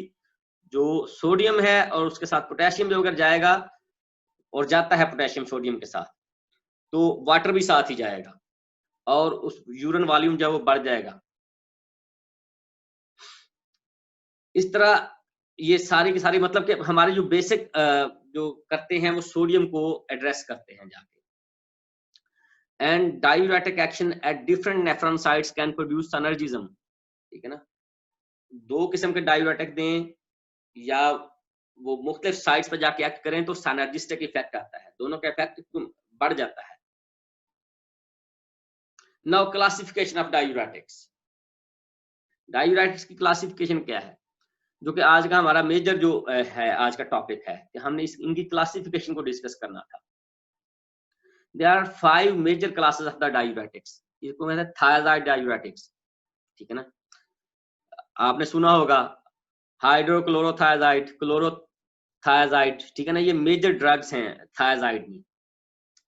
जो सोडियम है और उसके साथ पोटेशियम भी अगर जाएगा और जाता है पोटेशियम सोडियम के साथ, तो वाटर भी साथ ही जाएगा और उस यूरिन वॉल्यूम जब वो बढ़ जाएगा. इस तरह ये सारी की सारी मतलब कि हमारे जो बेसिक जो करते हैं वो सोडियम को एड्रेस करते हैं जाके. And diuretic action at different nephron sites can produce synergism. ठीक है ना, दो किस्म के डायूरेटिक दें या वो मुख्तलिफ साइट्स पर जाके एक्ट करें तो सिनर्जिस्टिक इफेक्ट आता है, दोनों का इफेक्ट बढ़ जाता है. Now classification of diuretics. Diuretics की क्लासिफिकेशन क्या है, जो कि आज का हमारा मेजर जो है आज का टॉपिक है कि हमने इनकी क्लासिफिकेशन को डिस्कस करना था. There are 5 major classes of the diuretics. इसको कहते हैं थायराइड डायूरेटिक्स. ठीक है ना, आपने सुना होगा हाइड्रोक्लोरोथायराइड, क्लोरोथायराइड. ठीक है ना, ये मेजर ड्रग्स हैं थायराइड में.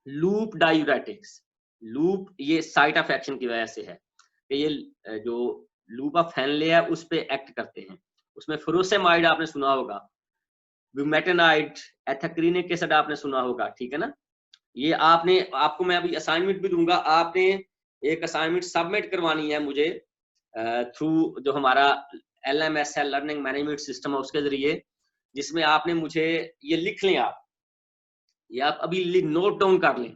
लूप डायूरेटिक्स, लूप ये साइट ऑफ एक्शन की वजह से है कि ये जो लूप ऑफ हेनले है उस पे एक्ट करते हैं. उसमें फुरोसेमाइड आपने सुना होगा, ब्यूमेटेनाइड, एथेक्रिनिक एसिड आपने सुना होगा. ठीक है ना, ये आपको मैं अभी असाइनमेंट भी दूंगा, आपने एक असाइनमेंट सबमिट करवानी है मुझे थ्रू जो हमारा LMS है, लर्निंग मैनेजमेंट सिस्टम है, उसके जरिए, जिसमें आपने मुझे ये लिख लें, आप अभी नोट डाउन कर लें.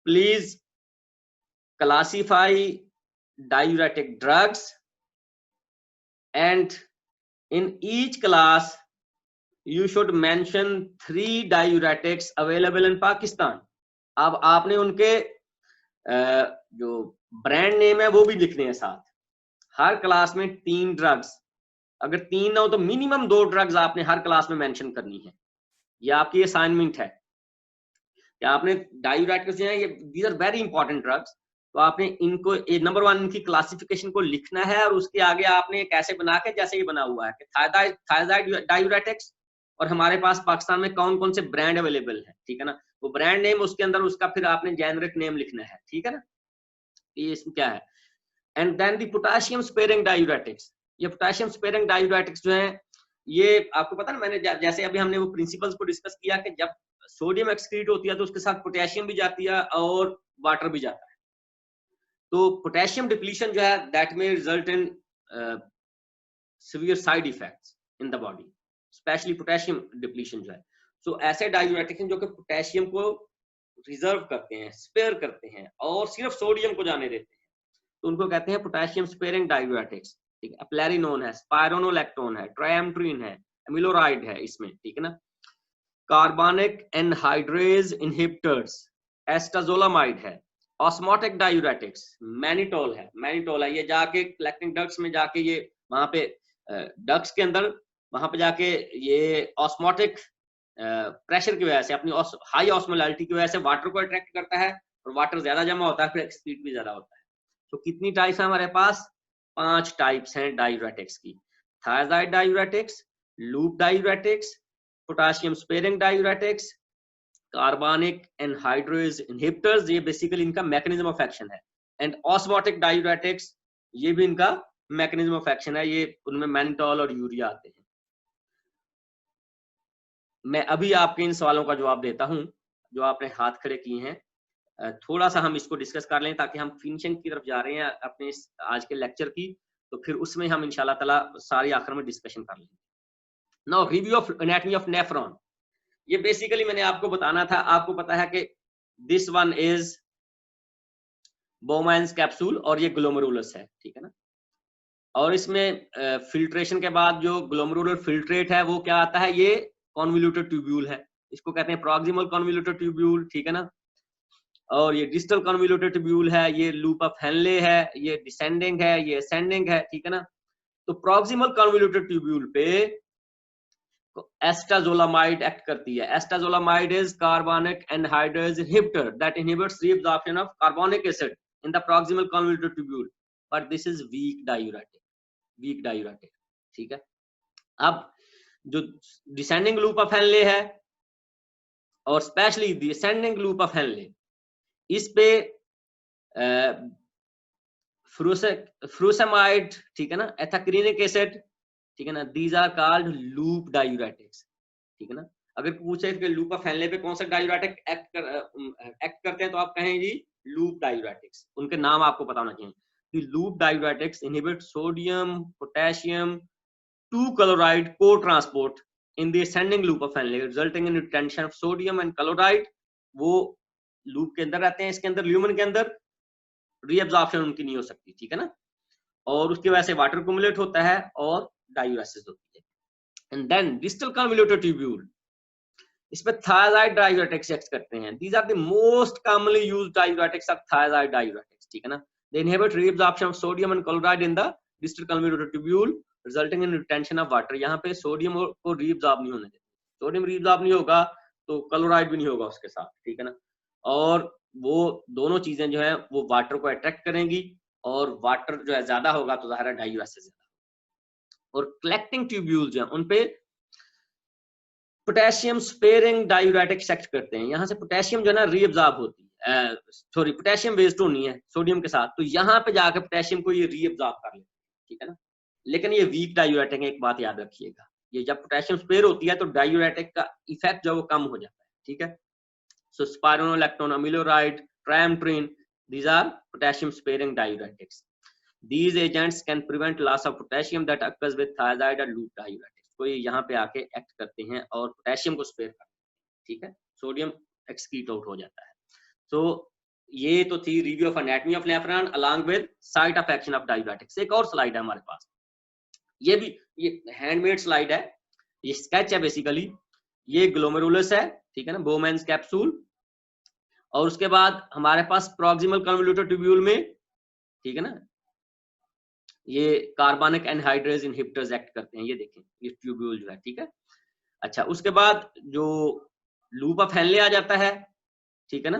Please classify diuretic drugs and in each class you should mention 3 diuretics available in Pakistan. अब आपने उनके जो ब्रांड नेम है वो भी लिखने हैं साथ. हर क्लास में 3 ड्रग्स, अगर 3 ना हो तो मिनिमम 2 ड्रग्स आपने हर क्लास में मेंशन करनी है. ये आपकी असाइनमेंट है कि आपने डायूरेटिक्स जो है ये these are very important drugs, तो आपने इनको नंबर 1 इनकी क्लासिफिकेशन को लिखना है और उसके आगे आपने कैसे बना के, जैसे ये बना हुआ है कि थायराइड डायूरेटिक्स और हमारे पास पाकिस्तान में कौन कौन से ब्रांड अवेलेबल है. ठीक है ना, वो ब्रांड नेम उसके अंदर उसका फिर आपने जेनरिक नेम लिखना है. ठीक है ना, ये इसमें क्या है. And then the potassium sparing diuretics. ये पोटेशियम स्पेयरिंग डायूरेटिक्स जो है ये आपको पता ना, मैंने जैसे अभी हमने वो प्रिंसिपल्स को डिस्कस किया कि जब सोडियम एक्सक्रीट होती है तो उसके साथ पोटेशियम भी जाती है और वाटर भी जाता है. तो पोटेशियम डिप्लीशन जो है दैट में result in severe side effects in the body, specially potassium depletion जो है. सो ऐसे डायूरेटिक्स हैं जो कि पोटेशियम को रिजर्व करते हैं, स्पेयर करते हैं और सिर्फ सोडियम को जाने देते हैं, तो उनको कहते हैं पोटेशियम स्पेयरिंग डायूरेटिक्स. ठीक है, प्लेरिनोन है, स्पाइरोनोलैक्टोन है, ट्राइएम्ट्रीन है, एमिलोराइड है इसमें. ठीक है ना, कार्बनिक एनहाइड्रेज इनहिबिटर्स, एस्टाजोलामाइड है. ऑस्मोटिक डायूरेटिक्स मैनिटोल है, ये जाके कलेक्टिंग डक्ट्स में जाके ये वहां पे डक्ट्स के अंदर वहां पे जाके ये ऑस्मोटिक प्रेशर की वजह से, अपनी हाई ऑस्मोलैरिटी की वजह से वाटर को अट्रैक्ट करता है और वाटर ज्यादा जमा होता है, फिर स्पीड भी ज्यादा होता है. तो कितनी टाइप्स है हमारे पास? 5 टाइप्स हैं डायूरेटिक्स की. Thyroid diuretics, loop diuretics, potassium sparing diuretics, carbonic anhydrase inhibitors, ये बेसिकली इनका मैकेनिज्म ऑफ एक्शन है, एंड ऑस्मोटिक डायूरेटिक्स, ये भी इनका मैकेनिज्म ऑफ एक्शन है, ये उनमें मैनिटॉल और यूरिया आते हैं। मैं अभी आपके इन सवालों का जवाब देता हूं जो आपने हाथ खड़े किए हैं। थोड़ा सा हम इसको डिस्कस कर लें ताकि हम फिनिशिंग की तरफ जा रहे हैं अपने आज के लेक्चर की, तो फिर उसमें हम इंशाल्लाह ताला सारी आखिर में डिस्कशन कर लेंगे। Now review of anatomy of nephron, ये बेसिकली मैंने आपको बताना था, आपको पता है कि this one is Bowman's capsule और ये ग्लोमेरुलस है, ठीक है ना। और इसमें फिल्ट्रेशन के बाद जो ग्लोमेरुलर फिल्ट्रेट है वो क्या आता है, ये कॉन्वोल्यूटेड ट्यूब्यूल है, इसको कहते हैं प्रॉक्सिमल कॉन्वोल्यूटेड ट्यूब्यूल, ठीक है ना। और ये डिस्टल कॉन्वोल्यूटेड ट्यूब्यूल है, ये लूप ऑफ हेनले है, ये डिसेंडिंग है, ये असेंडिंग है, ठीक है ना। तो प्रॉक्सिमल कॉन्वोल्यूटेड ट्यूब्यूल पे एस्टाजोलामाइड एक्ट करती है। Acetazolamide is carbonic anhydrase inhibitor that inhibits reabsorption of carbonic acid in the proximal convoluted tubule, but this is weak diuretic, ठीक है। अब जो डिसेंडिंग लूप ऑफ हेनले है और specially descending loop of Henle, इस पे फ्रूसेमाइड, ठीक है ना, एथाक्रिनिक एसिड, ठीक है ना, these are called loop diuretics, ठीक है ना। अगर पूछे कि लूप ऑफ हेनले पे कौन सा डायूरेटिक एक्ट करते हैं तो आप कहें जी लूप डायूरेटिक्स, उनके नाम आपको पता होना चाहिए। Loop diuretics inhibit sodium potassium 2-chloride co-transport in the ascending loop of Henle, resulting in retention of sodium and chloride। वो लूप के अंदर रहते हैं, इसके अंदर ल्यूमन के अंदर रीअब्जॉर्प्शन उनकी नहीं हो सकती, ठीक है ना, और उसकी वजह से वाटर एक्युमुलेट होता है और डायूरेसिस होती है। And then distal convoluted tubule, इसमें थायराइड डायूरेटिक्स एक्ट करते हैं। These are the most commonly used diuretics are thiazide diuretics, ठीक है ना। They inhibit reabsorption of sodium and chloride in the distal convoluted tubule resulting in retention of water. यहाँ पे sodium को reabsorb नहीं होने देते, सोडियम रीअब्जॉर्ब नहीं होगा तो क्लोराइड भी नहीं होगा उसके साथ, ठीक है ना। और वो दोनों चीजें जो है वो वाटर को अट्रैक्ट करेंगी और वाटर जो है ज्यादा होगा तो ज़ाहिर है डायूरेसिस ज्यादा। और कलेक्टिंग ट्यूब्यूल जो है उनपे पोटेशियम स्पेयरिंग डायूरेटिक्स एक्ट करते हैं। यहाँ से पोटेशियम जो है ना रीअब्जॉर्ब होती है, सॉरी पोटेशियम वेस्ट होनी है सोडियम के साथ, तो यहाँ पे जाकर पोटेशियम को ये रीअब्जॉर्ब कर लेते हैं, ठीक है ना। लेकिन ये वीक डायूरेटिक है, एक बात याद रखिएगा, ये जब पोटेशियम स्पेयर होती है तो डायूरेटिक का इफेक्ट जो वो कम हो जाता है, ठीक है। सो spironolactone, अमिलोराइड, ट्राइमेट्रिन, these are potassium sparing diuretics. These agents can prevent loss of potassium that occurs with thiazide or loop diuretics। तो ये यहाँ पे आके एक्ट करते हैं और पोटेशियम को स्पेयर करते हैं, ठीक है, सोडियम एक्सक्रीट आउट हो जाता है। तो ये तो थी review of anatomy of nephron along with site of action of diuretics. एक और स्लाइड है हमारे पास, ये भी ये हैंडमेड स्लाइड है, ये स्केच है बेसिकली। ये ग्लोमेरुलस है, ठीक है ना, बोमैन्स कैप्सूल, और उसके बाद हमारे पास प्रॉक्सिमल कन्वोल्यूटेड ट्यूब्यूल में, ठीक है ना, ये कार्बनिक एनहाइड्रेज इनहिबिटर्स एक्ट करते हैं, ये देखें ये ट्यूब्यूल जो है, ठीक है। अच्छा, उसके बाद जो लूप ऑफ हेनले आ जाता है, ठीक है ना,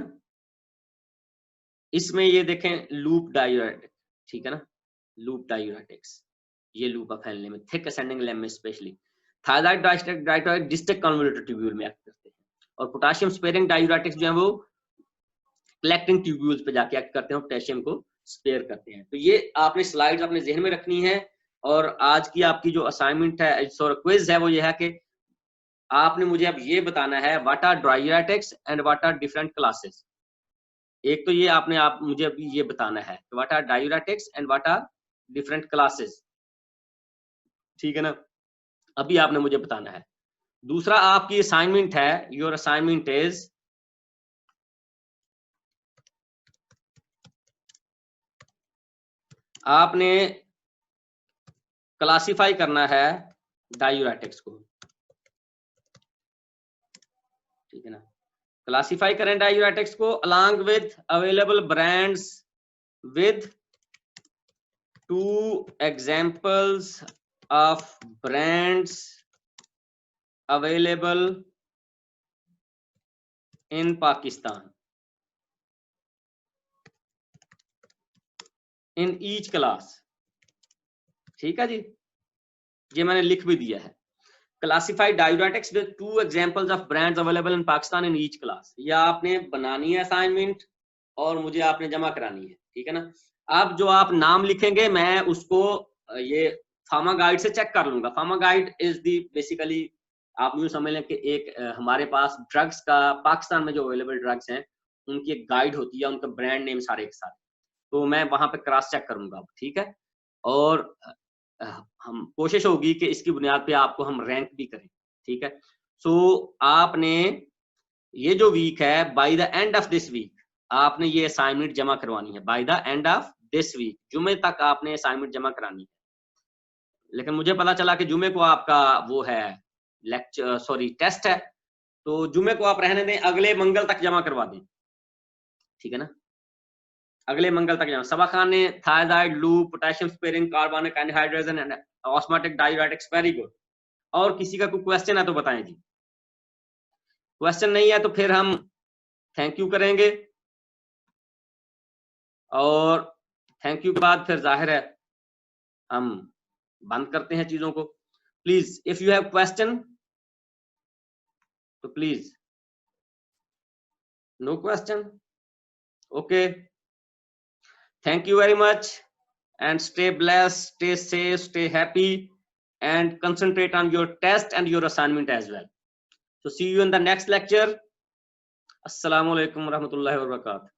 इसमें ये देखें लूप डायूरेटिक, ठीक है ना, लूप डायूरेटिक्स, ये लूप ऑफ हेनले में थिक असेंडिंग लेम में specially thyroid diuretic distal convoluted tubule में एक्ट करते हैं। और पोटेशियम स्पेयरिंग डायूरेटिक्स जो है वो कलेक्टिंग ट्यूब्यूल्स पे जाके एक्ट करते हैं, पोटेशियम को स्पेयर करते हैं। तो ये आपने स्लाइड्स अपने जहन में रखनी है। और आज की आपकी जो असाइनमेंट है, सॉरी क्विज है, वो ये है कि आपने मुझे अब ये बताना है what are diuretics and what are different classes. एक तो ये आपने मुझे अभी ये बताना है what are diuretics and what are different classes, ठीक है ना, अभी आपने मुझे बताना है। दूसरा आपकी असाइनमेंट है, योर असाइनमेंट इज आपने क्लासिफाई करना है डायूरेटिक्स को, ठीक है ना। क्लासिफाई करें डायूरेटिक्स को along with available brands with 2 examples of brands available in Pakistan in each class, ठीक है जी, ये मैंने लिख भी दिया है। Classify diuretics with 2 examples of brands available in Pakistan in each class. या आपने बनानी है असाइनमेंट और मुझे आपने जमा करानी है, ठीक है ना। अब जो आप नाम लिखेंगे मैं उसको ये फार्मा गाइड से चेक कर लूंगा। Pharma guide is the basically आप यूं समझ लें कि एक हमारे पास ड्रग्स का पाकिस्तान में जो अवेलेबल ड्रग्स हैं उनकी एक गाइड होती है, उनका ब्रांड नेम सारे के सारे, तो मैं वहां पे क्रॉस चेक करूंगा, ठीक है। और हम कोशिश होगी कि इसकी बुनियाद पे आपको हम रैंक भी करें, ठीक है। सो आपने ये जो वीक है by the end of this week आपने ये असाइनमेंट जमा करवानी है। By the end of this week जुमे तक आपने असाइनमेंट जमा करानी है। लेकिन मुझे पता चला कि जुमे को आपका वो है लेक्चर, सॉरी टेस्ट है, तो जुमे को आप रहने दें, अगले मंगल तक जमा करवा दें, ठीक है ना। अगले मंगल तक जमा। सबा खान ने thyroid, loop, potassium sparing, carbonic anhydrase and osmotic diuretics, very good. और किसी का कोई क्वेश्चन है तो बताएं जी। क्वेश्चन नहीं है तो फिर हम थैंक यू करेंगे, और थैंक यू के बाद फिर जाहिर है हम बंद करते हैं चीजों को। Please if you have question तो please. No question, okay. Thank you very much and stay blessed, stay safe, stay happy, and concentrate on your test and your assignment as well. So see you in the next lecture. Assalamu alaikum warahmatullahi wabarakatuh.